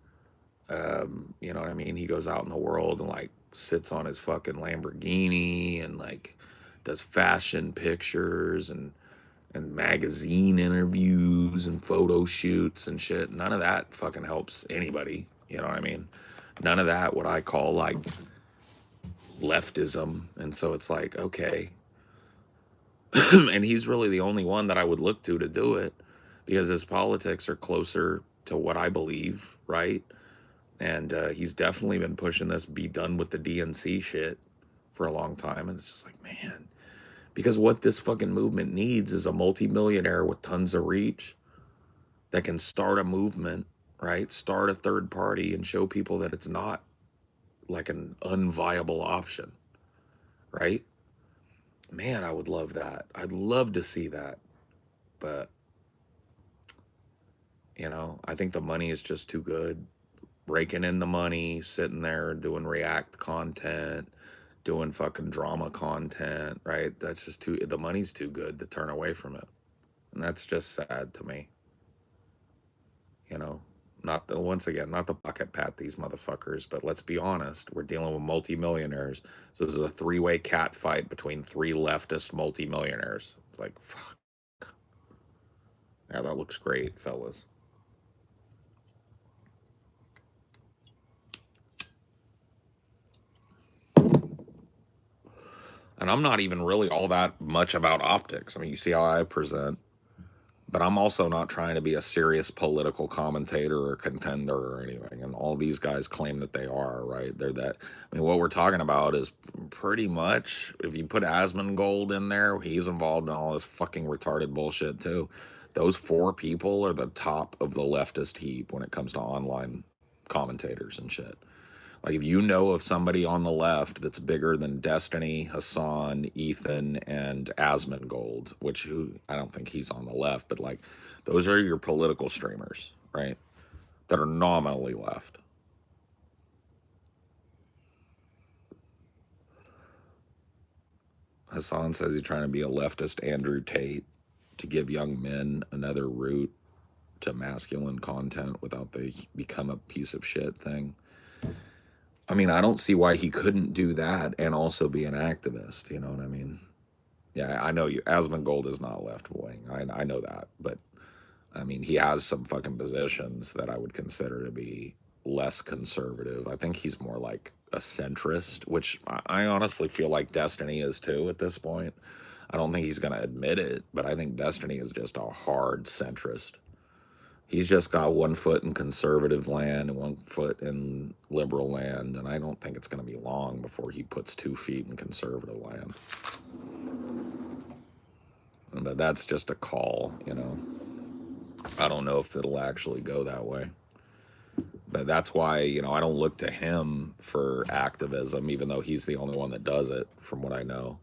You know what I mean? He goes out in the world and like sits on his fucking Lamborghini and like does fashion pictures and magazine interviews and photo shoots and shit. None of that fucking helps anybody. You know what I mean? None of that what I call like leftism. And so it's like, okay. And he's really the only one that I would look to do it because his politics are closer to what I believe, right? And he's definitely been pushing this be done with the DNC shit for a long time. And it's just like, man, because what this fucking movement needs is a multimillionaire with tons of reach that can start a movement, right? Start a third party and show people that it's not like an unviable option, right? Man, I would love that. I'd love to see that. But, you know, I think the money is just too good. Raking in the money, sitting there doing React content, doing fucking drama content, right? That's just too, the money's too good to turn away from it. And that's just sad to me. You know, not the, once again, not to pocket pat these motherfuckers, but let's be honest, we're dealing with multimillionaires. So this is a three-way cat fight between three leftist multimillionaires. It's like, fuck. Yeah, that looks great, fellas. And I'm not even really all that much about optics. I mean, you see how I present, but I'm also not trying to be a serious political commentator or contender or anything. And all these guys claim that they are, right? They're that. I mean, what we're talking about is pretty much, if you put Asmongold in there, he's involved in all this fucking retarded bullshit too. Those four people are the top of the leftist heap when it comes to online commentators and shit. Like, if you know of somebody on the left that's bigger than Destiny, Hassan, Ethan, and Asmongold, which I don't think he's on the left, but like, those are your political streamers, right? That are nominally left. Hassan says he's trying to be a leftist Andrew Tate to give young men another route to masculine content without the become a piece of shit thing. I mean, I don't see why he couldn't do that and also be an activist. You know what I mean? Yeah, I know you. Asmongold is not left wing. I know that, but I mean, he has some fucking positions that I would consider to be less conservative. I think he's more like a centrist, which I honestly feel like Destiny is too at this point. I don't think he's going to admit it, but I think Destiny is just a hard centrist. He's just got one foot in conservative land and one foot in liberal land, and I don't think it's going to be long before he puts 2 feet in conservative land. But that's just a call, you know. I don't know if it'll actually go that way. But that's why, you know, I don't look to him for activism, even though he's the only one that does it, from what I know.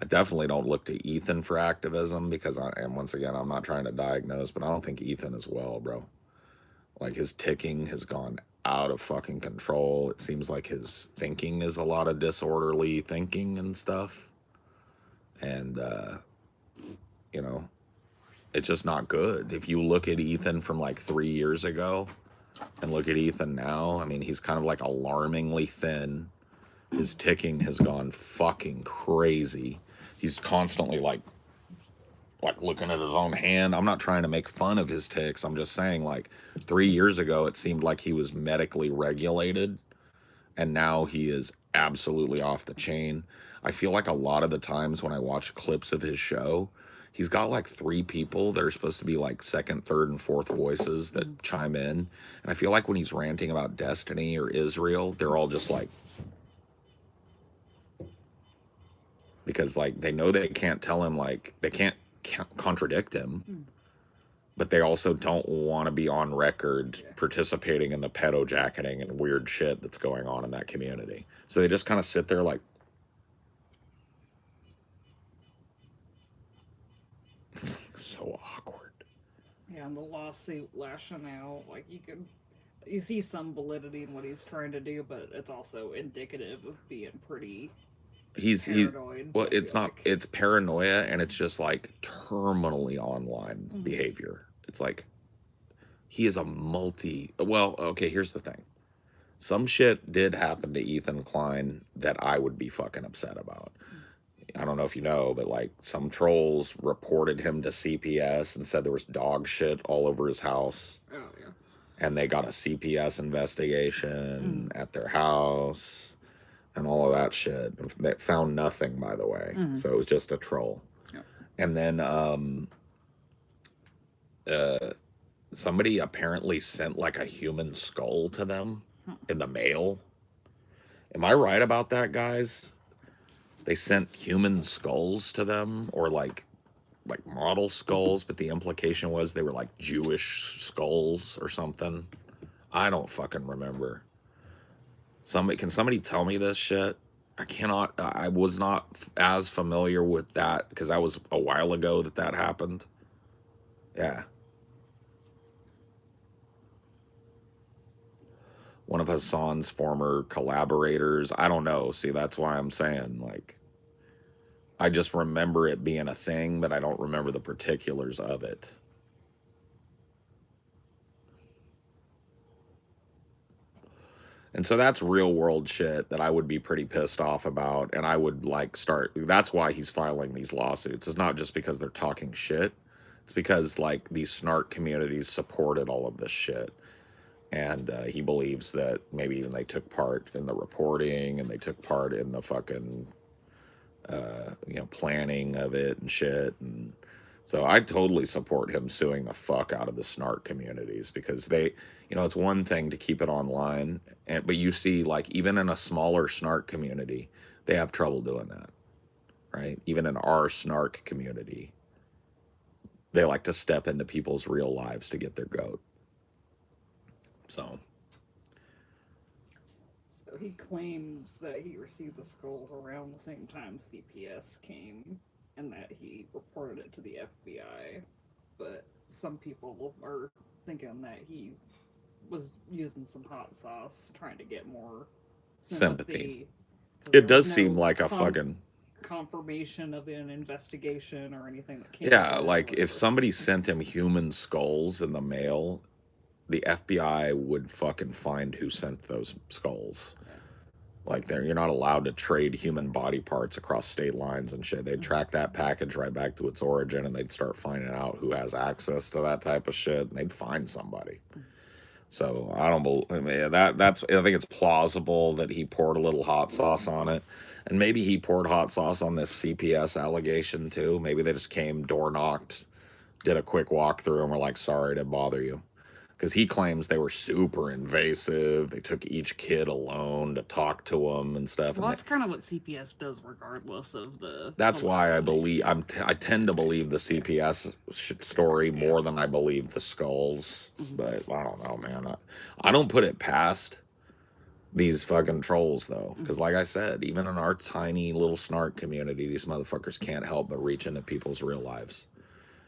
I definitely don't look to Ethan for activism because and once again, I'm not trying to diagnose, but I don't think Ethan is well, bro. Like, his ticking has gone out of fucking control. It seems like his thinking is a lot of disorderly thinking and stuff. And, you know, it's just not good. If you look at Ethan from like 3 years ago and look at Ethan now, I mean, he's kind of like alarmingly thin. His ticking has gone fucking crazy. He's constantly like looking at his own hand. I'm not trying to make fun of his tics. I'm just saying, like, 3 years ago, it seemed like he was medically regulated, and now he is absolutely off the chain. I feel like a lot of the times when I watch clips of his show, he's got like 3 people that are supposed to be like second, third, and fourth voices that chime in. And I feel like when he's ranting about Destiny or Israel, they're all just like, because like they know they can't tell him, like they can't contradict him, but they also don't want to be on record participating in the pedo jacketing and weird shit that's going on in that community. So they just kind of sit there like, so awkward. Yeah, and the lawsuit lashing out, like, you see some validity in what he's trying to do, but it's also indicative of being pretty paranoid. Well, it's not, it's paranoia, and it's just like terminally online behavior. It's like, he is a well, okay, here's the thing. Some shit did happen to Ethan Klein that I would be fucking upset about. I don't know if you know, but like some trolls reported him to CPS and said there was dog shit all over his house. Oh, yeah. And they got a CPS investigation at their house and all of that shit. They found nothing, by the way. So it was just a troll. Yep. And then somebody apparently sent like a human skull to them in the mail. Am I right about that, guys? They sent human skulls to them, or like model skulls, but the implication was they were like Jewish skulls or something. I don't fucking remember. Can somebody tell me this shit? I cannot. I was not as familiar with that because that was a while ago that happened. Yeah. One of Hassan's former collaborators. I don't know. See, that's why I'm saying, like, I just remember it being a thing, but I don't remember the particulars of it. And so that's real world shit that I would be pretty pissed off about, and I would like that's why he's filing these lawsuits. It's not just because they're talking shit. It's because like these snark communities supported all of this shit. And he believes that maybe even they took part in the reporting and they took part in the fucking, planning of it and shit. And so I totally support him suing the fuck out of the snark communities because they, it's one thing to keep it online, but you see, like, even in a smaller snark community, they have trouble doing that, right? Even in our snark community, they like to step into people's real lives to get their goat. So he claims that he received the skulls around the same time CPS came and that he reported it to the FBI. But some people are thinking that he was using some hot sauce trying to get more sympathy. It does seem like a fucking confirmation of an investigation or anything that came. Yeah, like if somebody sent him human skulls in the mail, the FBI would fucking find who sent those skulls. Like, you're not allowed to trade human body parts across state lines and shit. They'd track that package right back to its origin, and they'd start finding out who has access to that type of shit, and they'd find somebody. So I don't believe. I mean, I think it's plausible that he poured a little hot sauce on it, and maybe he poured hot sauce on this CPS allegation too. Maybe they just came, door knocked, did a quick walkthrough, and were like, "Sorry to bother you." Because he claims they were super invasive. They took each kid alone to talk to them and stuff. Well, And that's kind of what CPS does, regardless of the. that's why I allegedly. believe I tend to believe the CPS story more than I believe the skulls. But I don't know, man. I don't put it past these fucking trolls though, because like I said, even in our tiny little snark community, these motherfuckers can't help but reach into people's real lives.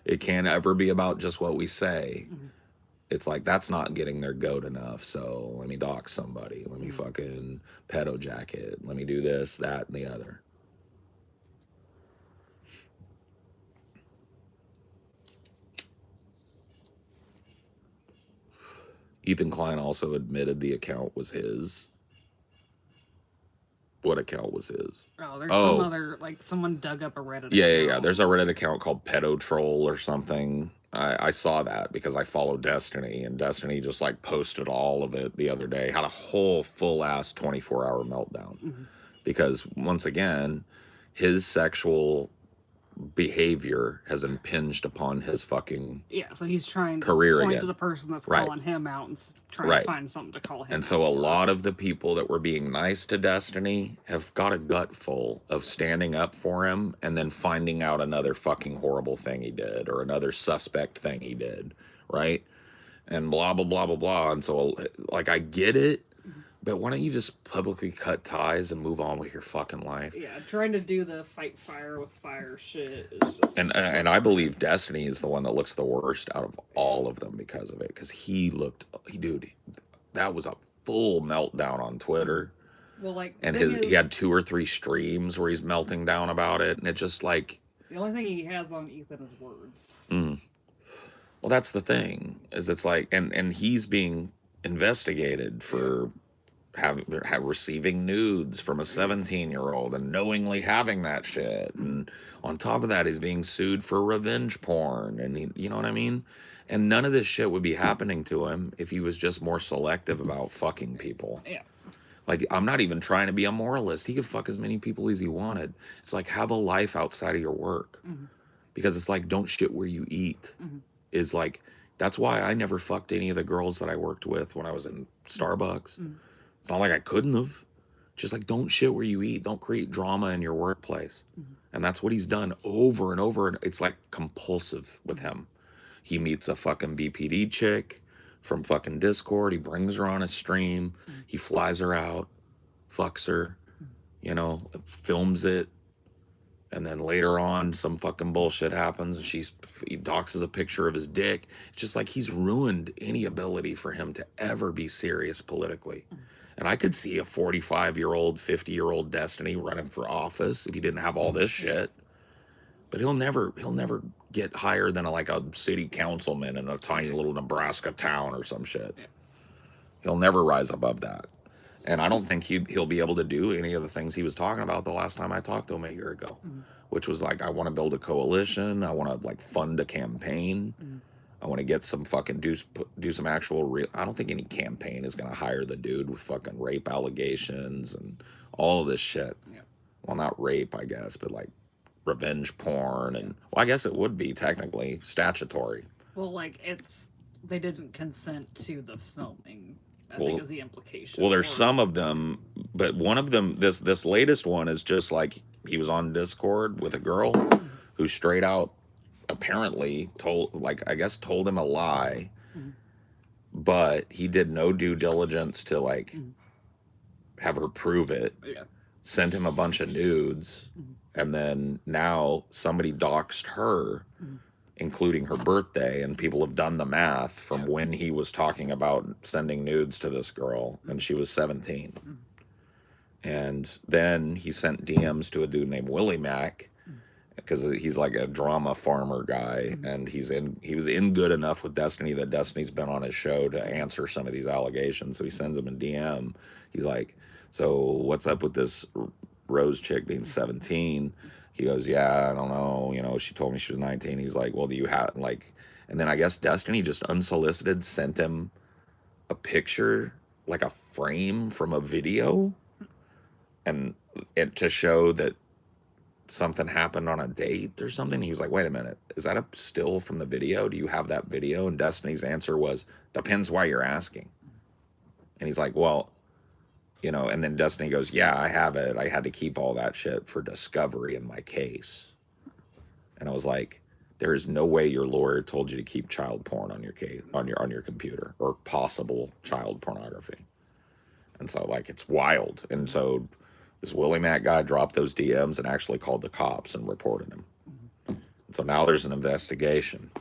It can't ever be about just what we say. It's like, that's not getting their goat enough, so let me dox somebody, let me fucking pedo jacket, let me do this, that, and the other. Ethan Klein also admitted the account was his. What account was his? Oh, there's some other, like, someone dug up a Reddit account. Yeah. There's a Reddit account called Pedo Troll or something. I saw that because I follow Destiny, and Destiny just like posted all of it the other day. Had a whole full ass 24-hour meltdown because once again, his sexual behavior has impinged upon his fucking so he's trying to career point again. to the person that's Right. calling him out and trying Right. to find something to call him And out so a for. lot of the people that were being nice to Destiny have got a gut full of standing up for him and then finding out another fucking horrible thing he did or another suspect thing he did, right? And blah, blah, blah, blah, blah. And so, like, I get it, but why don't you just publicly cut ties and move on with your fucking life? Yeah, trying to do the fight fire with fire shit is just... And I believe Destiny is the one that looks the worst out of all of them because of it. Because dude, that was a full meltdown on Twitter. Well, like, and he had 2 or 3 streams where he's melting down about it, and it just like... The only thing he has on Ethan is words. Well, that's the thing, is it's like, and he's being investigated for receiving nudes from a 17-year-old and knowingly having that shit, and on top of that, he's being sued for revenge porn, and you know what I mean? And none of this shit would be happening to him if he was just more selective about fucking people. Yeah. Like, I'm not even trying to be a moralist. He could fuck as many people as he wanted. It's like, have a life outside of your work. Because it's like, don't shit where you eat. Is like, that's why I never fucked any of the girls that I worked with when I was in Starbucks. It's not like I couldn't have. Just like, don't shit where you eat. Don't create drama in your workplace. And that's what he's done over and over. And it's like compulsive with him. He meets a fucking BPD chick from fucking Discord. He brings her on his stream. He flies her out, fucks her, you know, films it. And then later on, some fucking bullshit happens and he doxes a picture of his dick. It's just like he's ruined any ability for him to ever be serious politically. And I could see a 45-year-old, 50-year-old Destiny running for office if he didn't have all this shit. But he'll never get higher than a city councilman in a tiny little Nebraska town or some shit. He'll never rise above that. And I don't think he'll be able to do any of the things he was talking about the last time I talked to him a year ago, which was like, I want to build a coalition. I want to like fund a campaign. I want to get some fucking do some actual real. I don't think any campaign is going to hire the dude with fucking rape allegations and all of this shit. Well, not rape, I guess, but like revenge porn. And well, I guess it would be technically statutory. Well, like, they didn't consent to the filming. I think is the implication. Well, there's some of them, but one of them, this latest one is just like he was on Discord with a girl who straight out apparently told him a lie, but he did no due diligence to like have her prove it. Sent him a bunch of nudes, and then now somebody doxed her, including her birthday, and people have done the math from when he was talking about sending nudes to this girl, and she was 17. And then he sent DMs to a dude named Willie Mack, because he's like a drama farmer guy, and he was in good enough with Destiny that Destiny's been on his show to answer some of these allegations. So he sends him a DM. He's like, so what's up with this Rose chick being 17? He goes, yeah, I don't know. You know, she told me she was 19. He's like, well, do you have like, and then I guess Destiny just unsolicited sent him a picture, like a frame from a video, and it to show that something happened on a date or something. He was like, wait a minute, is that a still from the video? Do you have that video? And Destiny's answer was, depends why you're asking. And he's like, well, you know, and then Destiny goes, yeah, I have it. I had to keep all that shit for discovery in my case. And I was like, there is no way your lawyer told you to keep child porn on your case, on your computer, or possible child pornography. And so, like, it's wild. And so this Willie Mack guy dropped those DMs and actually called the cops and reported him. And so now there's an investigation.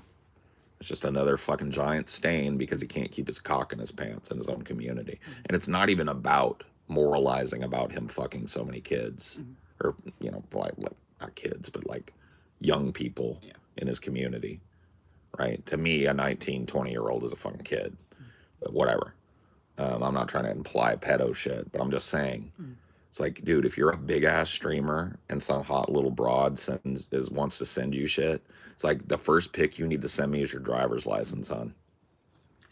It's just another fucking giant stain because he can't keep his cock in his pants in his own community. And it's not even about moralizing about him fucking so many kids. Or, you know, like not kids, but like young people in his community. Right? To me, a 19, 20-year-old is a fucking kid. But whatever. I'm not trying to imply pedo shit, but I'm just saying. It's like, dude, if you're a big ass streamer and some hot little broad wants to send you shit, it's like the first pic you need to send me is your driver's license, hon.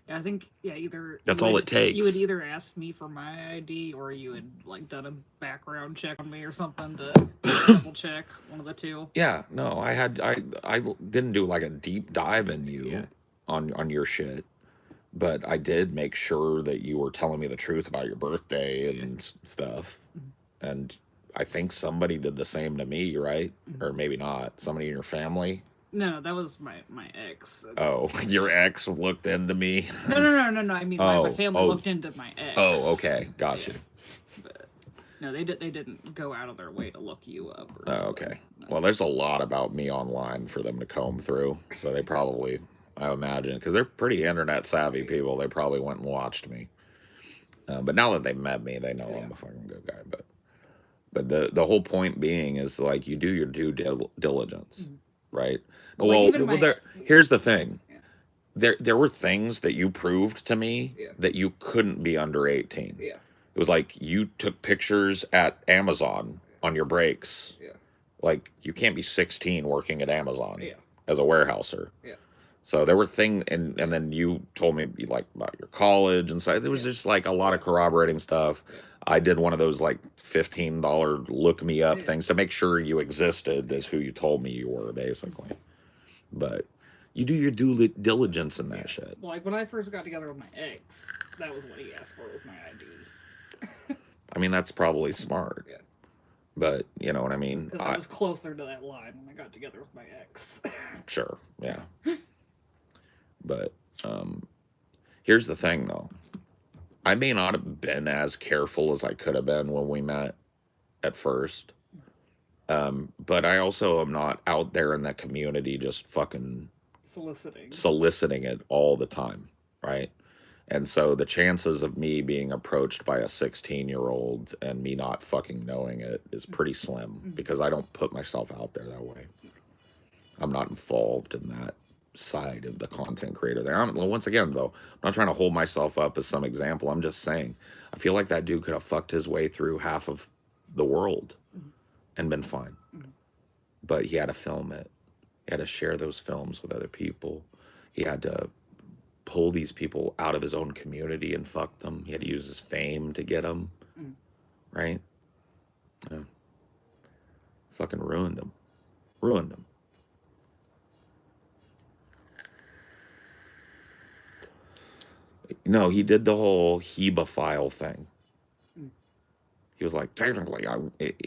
Yeah, I think either that's all it takes. You would either ask me for my ID or you had like done a background check on me or something to double check, one of the two. Yeah, no, I didn't do like a deep dive in you on your shit. But I did make sure that you were telling me the truth about your birthday and stuff. And I think somebody did the same to me, right? Or maybe not. Somebody in your family? No, that was my ex. Oh, your ex looked into me? No. I mean, my family looked into my ex. Oh, okay. Got you. But no, they didn't go out of their way to look you up. Or okay. No. Well, there's a lot about me online for them to comb through. So they probably... I imagine, because they're pretty internet savvy people. They probably went and watched me. But now that they've met me, they know I'm a fucking good guy. But the whole point being is, like, you do your due diligence, right? Well, here's the thing. There were things that you proved to me that you couldn't be under 18. It was like you took pictures at Amazon on your breaks. Like, you can't be 16 working at Amazon as a warehouser. So there were things, and then you told me like about your college and so there was just like a lot of corroborating stuff. I did one of those like $15 look me up things to make sure you existed as who you told me you were, basically. But you do your due diligence in that shit. Well, like when I first got together with my ex, that was what he asked for, was my ID. I mean, that's probably smart. But you know what I mean? Because I was closer to that line when I got together with my ex. Sure, yeah. But here's the thing, though. I may not have been as careful as I could have been when we met at first. But I also am not out there in that community just fucking soliciting it all the time, right? And so the chances of me being approached by a 16-year-old and me not fucking knowing it is pretty slim because I don't put myself out there that way. I'm not involved in that side of the content creator there. Once again, though, I'm not trying to hold myself up as some example. I'm just saying, I feel like that dude could have fucked his way through half of the world and been fine. But he had to film it. He had to share those films with other people. He had to pull these people out of his own community and fuck them. He had to use his fame to get them. Right? Yeah. Fucking ruined them. Ruined them. No, he did the whole hebephile thing. He was like, technically,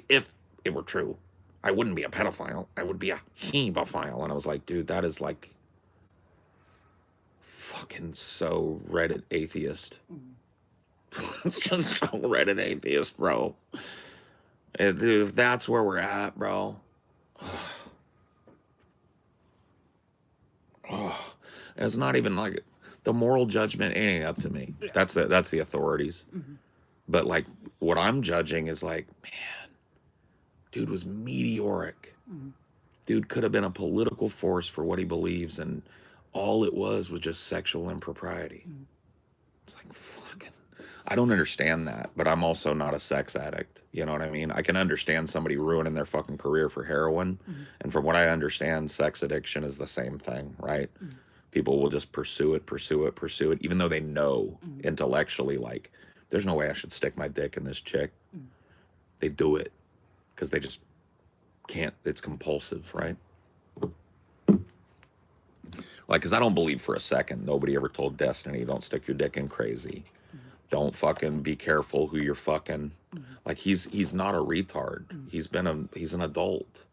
if it were true, I wouldn't be a pedophile. I would be a hebephile. And I was like, dude, that is like fucking so Reddit atheist. It's just so Reddit atheist, bro. If that's where we're at, bro. It's not even like... The moral judgment ain't up to me. That's the authorities. But like what I'm judging is like, man, dude was meteoric. Dude could have been a political force for what he believes, and all it was just sexual impropriety. It's like, fucking, I don't understand that, but I'm also not a sex addict. You know what I mean? I can understand somebody ruining their fucking career for heroin, and from what I understand, sex addiction is the same thing, right? People will just pursue it, even though they know intellectually, like, there's no way I should stick my dick in this chick. They do it because they just can't, it's compulsive, right? Like, because I don't believe for a second nobody ever told Destiny, don't stick your dick in crazy. Don't fucking be careful who you're fucking. Like, he's not a retard. He's an adult.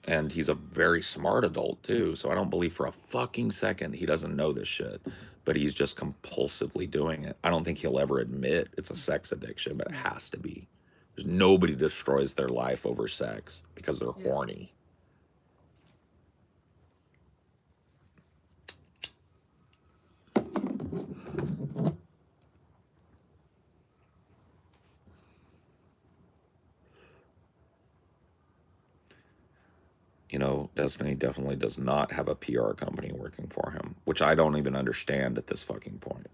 And he's a very smart adult too. So I don't believe for a fucking second he doesn't know this shit. But he's just compulsively doing it. I don't think he'll ever admit it's a sex addiction, but it has to be. There's nobody destroys their life over sex because they're horny. You know, Destiny definitely does not have a PR company working for him, which I don't even understand at this fucking point.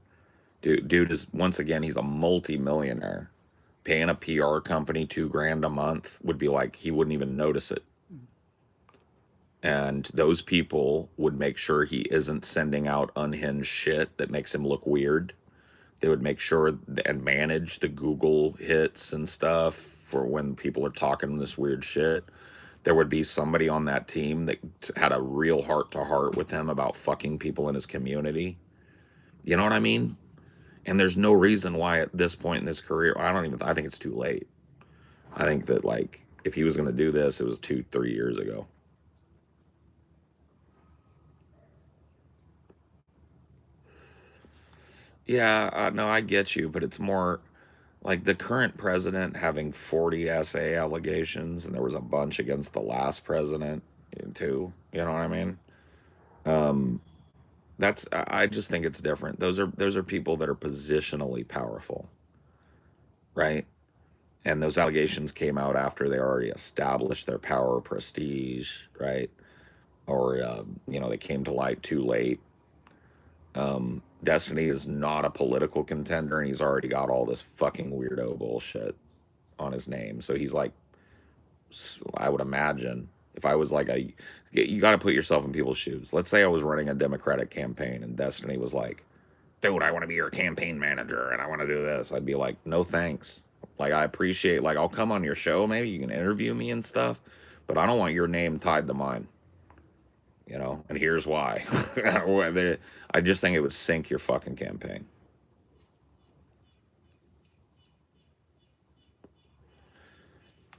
Dude is, once again, he's a multi-millionaire. Paying a PR company $2,000 a month would be like, he wouldn't even notice it. And those people would make sure he isn't sending out unhinged shit that makes him look weird. They would make sure and manage the Google hits and stuff for when people are talking this weird shit. There would be somebody on that team that had a real heart-to-heart with him about fucking people in his community. You know what I mean? And there's no reason why at this point in his career, I think it's too late. I think that, like, if he was going to do this, it was 2-3 years ago. Yeah, no, I get you, but it's more like the current president having 40 SA allegations, and there was a bunch against the last president too. You know what I mean? I just think it's different. Those are people that are positionally powerful, right? And those allegations came out after they already established their power or prestige, right? Or they came to light too late. Destiny is not a political contender, and he's already got all this fucking weirdo bullshit on his name. So he's like, I would imagine, if I was like you got to put yourself in people's shoes. Let's say I was running a Democratic campaign and Destiny was like, dude, I want to be your campaign manager and I want to do this. I'd be like, no thanks. Like, I appreciate, like, I'll come on your show, maybe you can interview me and stuff, but I don't want your name tied to mine. You know, and here's why. I just think it would sink your fucking campaign.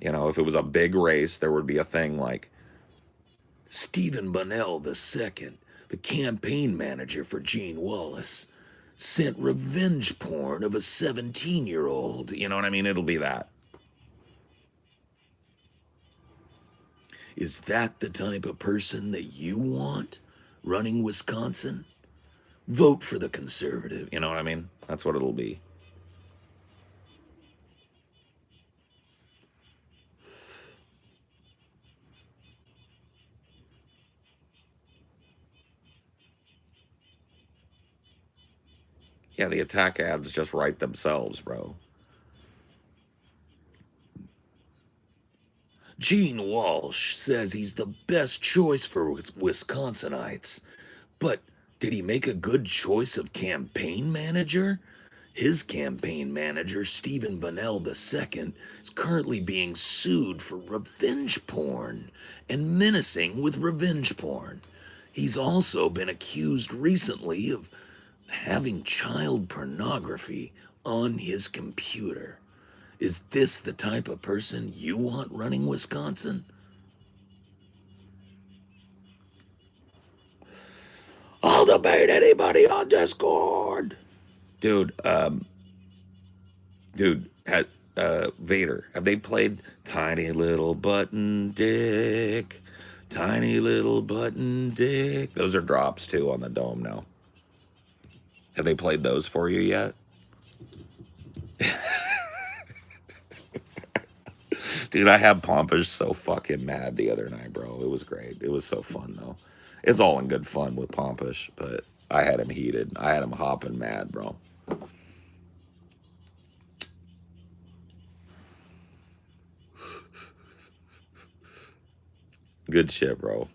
You know, if it was a big race, there would be a thing like Stephen Bunnell II, the campaign manager for Gene Wallace, sent revenge porn of a 17-year-old. You know what I mean? It'll be that. Is that the type of person that you want running Wisconsin? Vote for the conservative. You know what I mean? That's what it'll be. Yeah, the attack ads just write themselves, bro. Gene Walsh says he's the best choice for Wisconsinites. But did he make a good choice of campaign manager? His campaign manager, Stephen Bunnell II, is currently being sued for revenge porn and menacing with revenge porn. He's also been accused recently of having child pornography on his computer. Is this the type of person you want running Wisconsin? I'll debate anybody on Discord. Dude, Vader, have they played Tiny Little Button Dick? Tiny Little Button Dick. Those are drops too on the dome now. Have they played those for you yet? Dude, I had Pompous so fucking mad the other night, bro. It was great. It was so fun, though. It's all in good fun with Pompous, but I had him heated. I had him hopping mad, bro. Good shit, bro.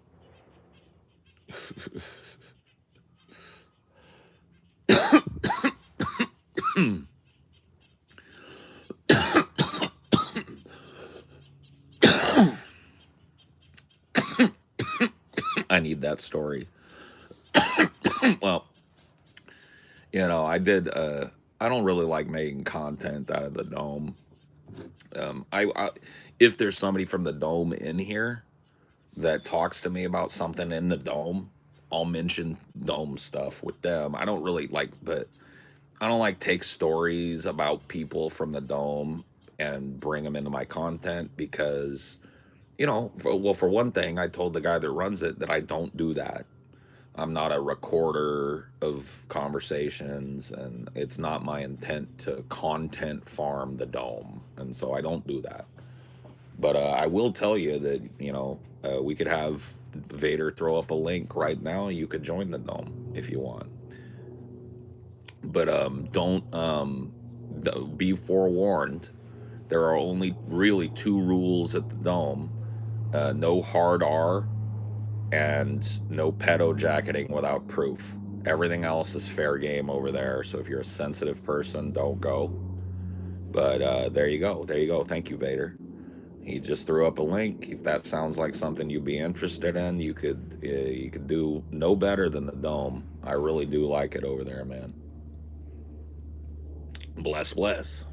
I need that story. Well, I did. I don't really like making content out of the dome. I if there's somebody from the dome in here that talks to me about something in the dome, I'll mention dome stuff with them. I don't really like, but I don't like take stories about people from the dome and bring them into my content because, for one thing, I told the guy that runs it that I don't do that. I'm not a recorder of conversations, and it's not my intent to content farm the dome, and so I don't do that. But I will tell you that we could have Vader throw up a link right now. You could join the dome if you want. But don't be forewarned. There are only really two rules at the dome: no hard R and no pedo jacketing without proof. Everything else is fair game over there. So if you're a sensitive person, don't go. But there you go. There you go. Thank you, Vader. He just threw up a link. If that sounds like something you'd be interested in, you could do no better than the dome. I really do like it over there, man. Bless, bless.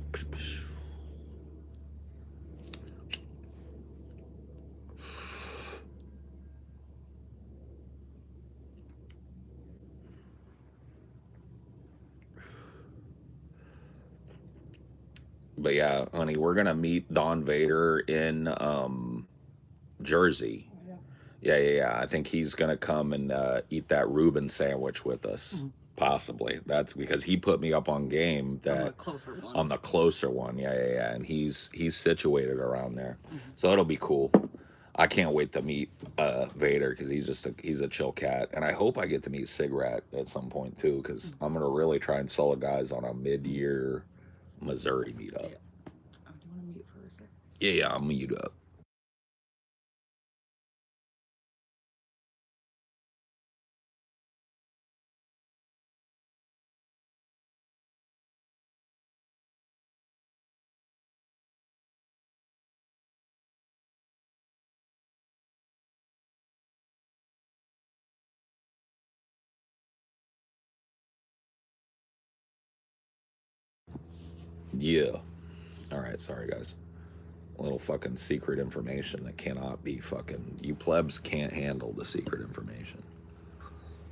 But yeah, honey, we're gonna meet Don Vader in Jersey. Yeah. I think he's gonna come and eat that Reuben sandwich with us. Possibly. That's because he put me up on game that On the closer one. On the closer one. Yeah. And he's situated around there, so it'll be cool. I can't wait to meet Vader because he's a chill cat, and I hope I get to meet Cigarette at some point too because I'm gonna really try and sell guys on a mid-year Missouri meetup. Yeah. Oh, do you want to mute for a second? Yeah, I'll mute up. Yeah. All right. Sorry, guys. A little fucking secret information that cannot be fucking. You plebs can't handle the secret information.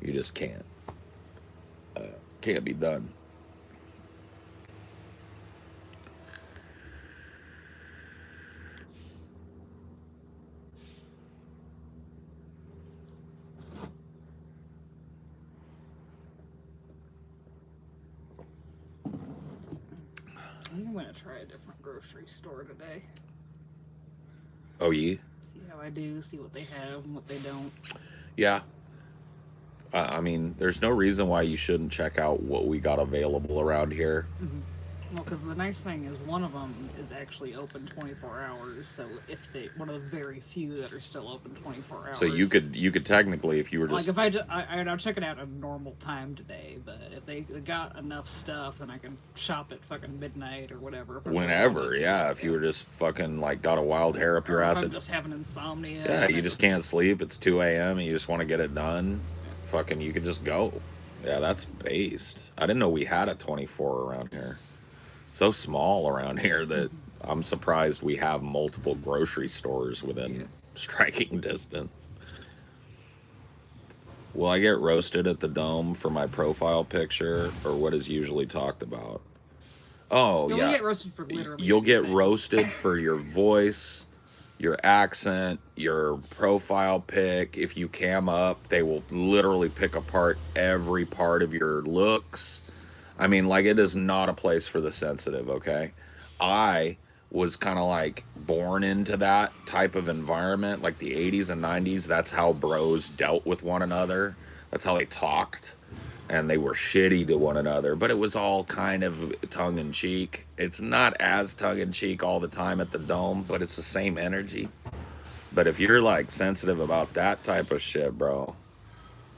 You just can't. Can't be done. I'm gonna try a different grocery store today. Oh, yeah? See how I do, see what they have and what they don't. Yeah. I mean, there's no reason why you shouldn't check out what we got available around here. Well, because the nice thing is one of them is actually open 24 hours. So one of the very few that are still open 24 hours. So you could technically, if you were just like if I'll check it out at a normal time today. But if they got enough stuff, then I can shop at fucking midnight or whatever. Whenever, yeah. If you were just fucking like got a wild hair up your or ass, if I'm just having insomnia. Yeah, you just can't sleep. It's 2 a.m. and you just want to get it done. Fucking, you could just go. Yeah, that's based. I didn't know we had a 24 around here. So small around here that I'm surprised we have multiple grocery stores within striking distance. Will I get roasted at the dome for my profile picture, or what is usually talked about? Oh, You'll yeah. get roasted for literally You'll get anything. roasted for your voice, your accent, your profile pic. If you cam up, they will literally pick apart every part of your looks. I mean, like, it is not a place for the sensitive, okay? I was kind of like born into that type of environment, like the 80s and 90s. That's how bros dealt with one another. That's how they talked. And they were shitty to one another, but it was all kind of tongue-in-cheek. It's not as tongue-in-cheek all the time at the dome, but it's the same energy. But if you're like sensitive about that type of shit, bro,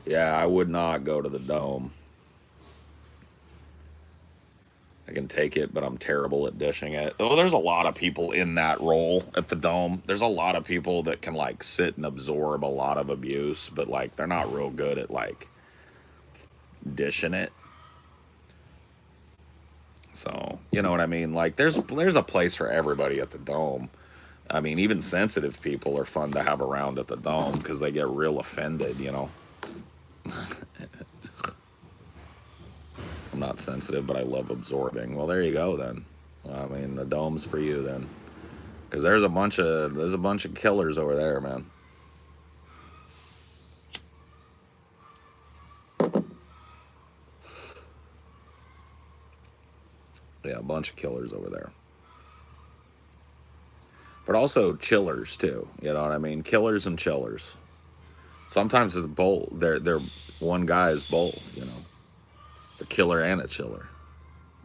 yeah, I would not go to the dome. I can take it, but I'm terrible at dishing it. Oh, there's a lot of people in that role at the Dome. There's a lot of people that can like sit and absorb a lot of abuse, but like they're not real good at like dishing it. So, you know what I mean? Like there's a place for everybody at the Dome. I mean, even sensitive people are fun to have around at the Dome because they get real offended, you know. I'm not sensitive, but I love absorbing. Well, there you go then. I mean, the Dome's for you then. Because there's a bunch of killers over there, man. Yeah, a bunch of killers over there. But also chillers too. You know what I mean? Killers and chillers. Sometimes it's both. They're one guy is both. You know, it's a killer and a chiller.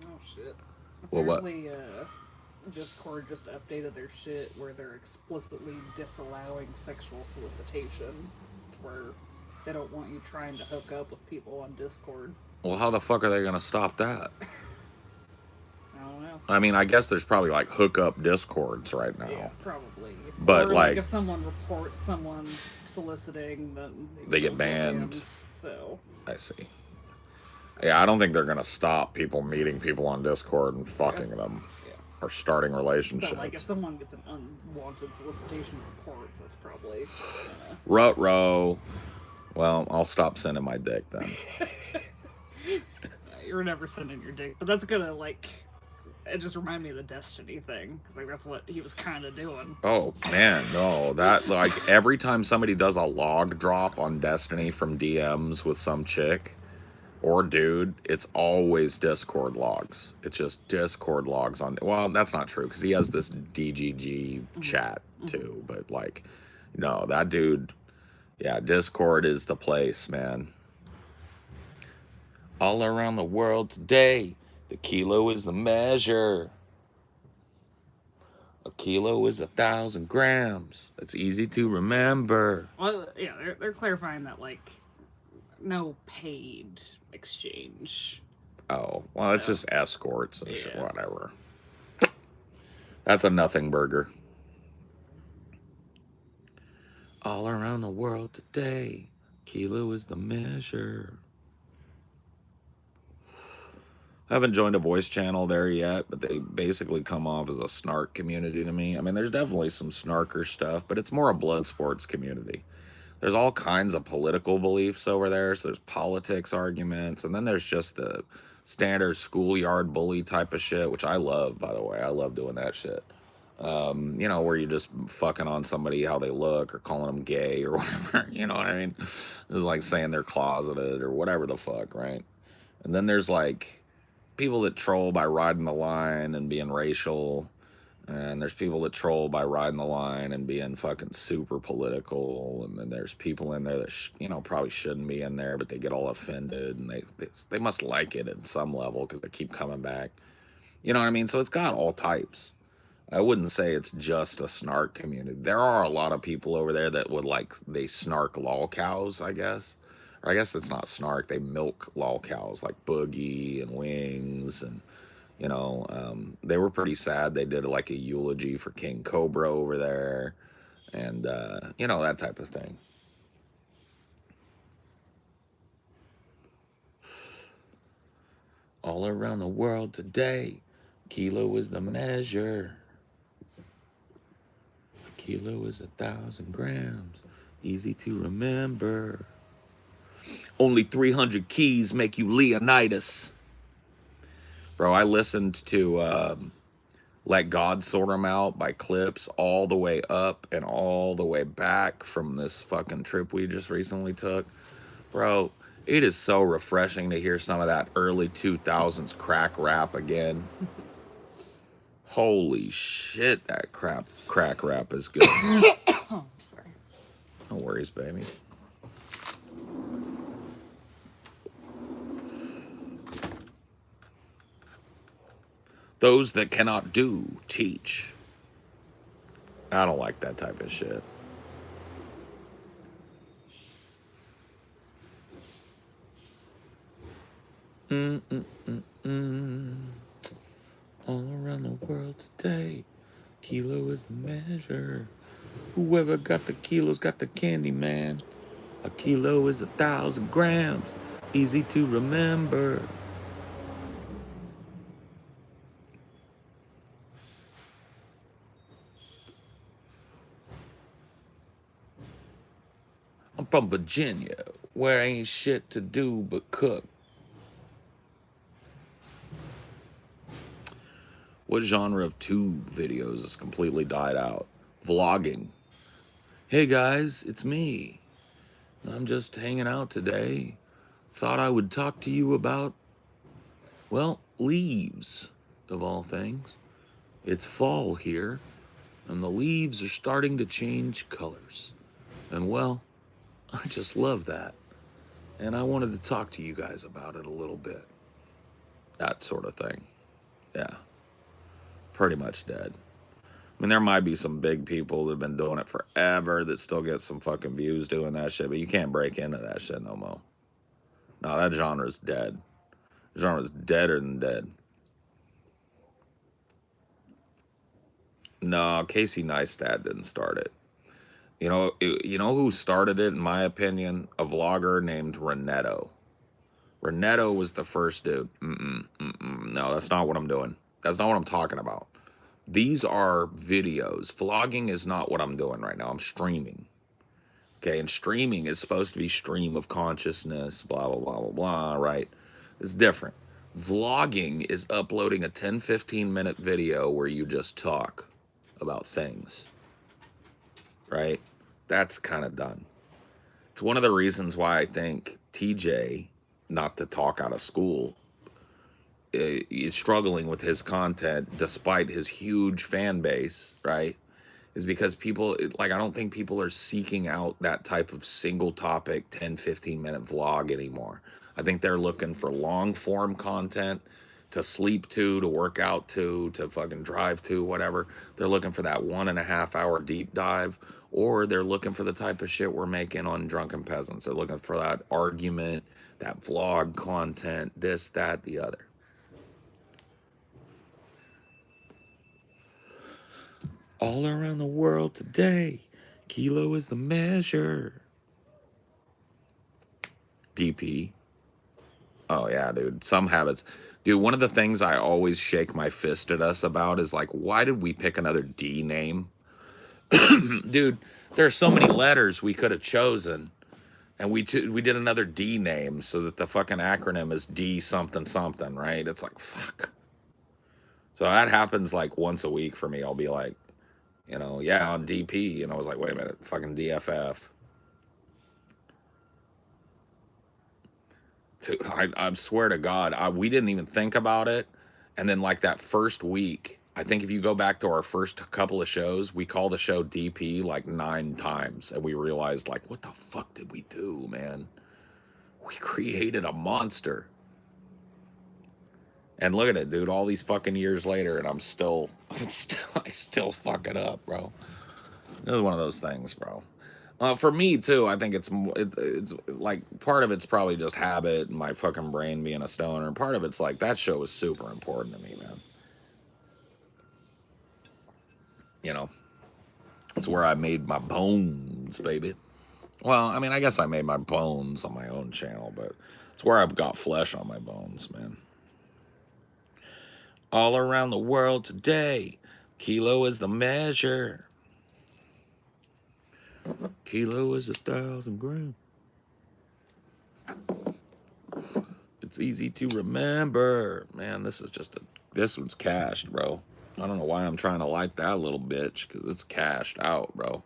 Oh shit. Well, what? Apparently, Discord just updated their shit where they're explicitly disallowing sexual solicitation, where they don't want you trying to hook up with people on Discord. Well, how the fuck are they gonna stop that? I don't know. I mean, I guess there's probably like hookup Discords right now. Yeah, probably. But or like if someone reports someone soliciting, then they get banned. So I see. Yeah, I don't think they're gonna stop people meeting people on Discord and fucking them. Or starting relationships. But like if someone gets an unwanted solicitation report, that's probably Rut-row. Well, I'll stop sending my dick then. You're never sending your dick, but that's gonna like it just reminded me of the Destiny thing because like that's what he was kind of doing. Oh man, no, that like every time somebody does a log drop on Destiny from DMs with some chick or dude, it's always Discord logs. It's just Discord logs on. Well, that's not true because he has this DGG chat too. But like, no, that dude, yeah, Discord is the place, man. All around the world today, the kilo is the measure. A kilo is 1,000 grams. It's easy to remember. Well, yeah, they're clarifying that like no paid exchange. Oh, well, it's just escorts and Yeah. whatever. That's a nothing burger. All around the world today, kilo is the measure. I haven't joined a voice channel there yet, but they basically come off as a snark community to me. I mean, there's definitely some snarker stuff, but it's more a blood sports community. There's all kinds of political beliefs over there. So there's politics arguments, and then there's just the standard schoolyard bully type of shit, which I love, by the way. I love doing that shit. You know, where you're just fucking on somebody how they look or calling them gay or whatever. You know what I mean? It's like saying they're closeted or whatever the fuck, right? And then there's like people that troll by riding the line and being racial. And there's people that troll by riding the line and being fucking super political. And then there's people in there that, you know, probably shouldn't be in there, but they get all offended. And they must like it at some level because they keep coming back. You know what I mean? So it's got all types. I wouldn't say it's just a snark community. There are a lot of people over there that would like, they snark lol cows, I guess. Or I guess it's not snark. They milk lol cows like Boogie and Wings and... You know, they were pretty sad. They did like a eulogy for King Cobra over there and, you know, that type of thing. All around the world today, kilo is the measure. A kilo is 1,000 grams. Easy to remember. Only 300 keys make you Leonidas. Bro, I listened to Let God Sort 'Em Out by Clips all the way up and all the way back from this fucking trip we just recently took. Bro, it is so refreshing to hear some of that early 2000s crack rap again. Holy shit, that crack rap is good. Oh, sorry. No worries, baby. Those that cannot do, teach. I don't like that type of shit. All around the world today, kilo is the measure. Whoever got the kilos got the candy, man. A kilo is 1,000 grams. Easy to remember. I'm from Virginia, where ain't shit to do but cook. What genre of tube videos has completely died out? Vlogging. Hey guys, it's me. I'm just hanging out today. Thought I would talk to you about, well, leaves, of all things. It's fall here, and the leaves are starting to change colors. And well, I just love that. And I wanted to talk to you guys about it a little bit. That sort of thing. Yeah. Pretty much dead. I mean, there might be some big people that have been doing it forever that still get some fucking views doing that shit, but you can't break into that shit no more. No, that genre's dead. The genre's deader than dead. No, Casey Neistat didn't start it. You know who started it, in my opinion? A vlogger named Renetto. Renetto was the first dude. No, that's not what I'm doing. That's not what I'm talking about. These are videos. Vlogging is not what I'm doing right now. I'm streaming. Okay, and streaming is supposed to be stream of consciousness, blah, blah, blah, blah, blah, right? It's different. Vlogging is uploading a 10, 15-minute video where you just talk about things, right? That's kind of done. It's one of the reasons why I think TJ, not to talk out of school, is struggling with his content despite his huge fan base, right? Is because people, like, I don't think people are seeking out that type of single topic 10, 15-minute vlog anymore. I think they're looking for long form content to sleep to work out to fucking drive to, whatever. They're looking for that 1.5 hour deep dive, or they're looking for the type of shit we're making on Drunken Peasants. They're looking for that argument, that vlog content, this, that, the other. All around the world today, kilo is the measure. DP. Oh, yeah, dude. Some habits. Dude, one of the things I always shake my fist at us about is like, why did we pick another D name? Dude, there are so many letters we could have chosen. And we did another D name so that the fucking acronym is D something something, right? It's like, fuck. So that happens like once a week for me. I'll be like, you know, yeah, on DP. And I was like, wait a minute, fucking DFF. Dude, I swear to God, we didn't even think about it. And then like that first week, I think if you go back to our first couple of shows, we called the show DP like 9 times. And we realized like, what the fuck did we do, man? We created a monster. And look at it, dude, all these fucking years later, and I still fuck it up, bro. It was one of those things, bro. For me too, I think it's like part of it's probably just habit and my fucking brain being a stoner, and part of it's like that show was super important to me, man. You know, it's where I made my bones, baby. Well, I mean, I guess I made my bones on my own channel, but it's where I've got flesh on my bones, man. All around the world today, kilo is the measure. Kilo is 1,000 grams. It's easy to remember. Man, this one's cached, bro. I don't know why I'm trying to like that little bitch, because it's cashed out, bro.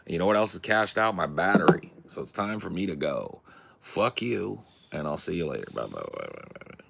And you know what else is cashed out? My battery. So it's time for me to go. Fuck you, and I'll see you later. Bye-bye.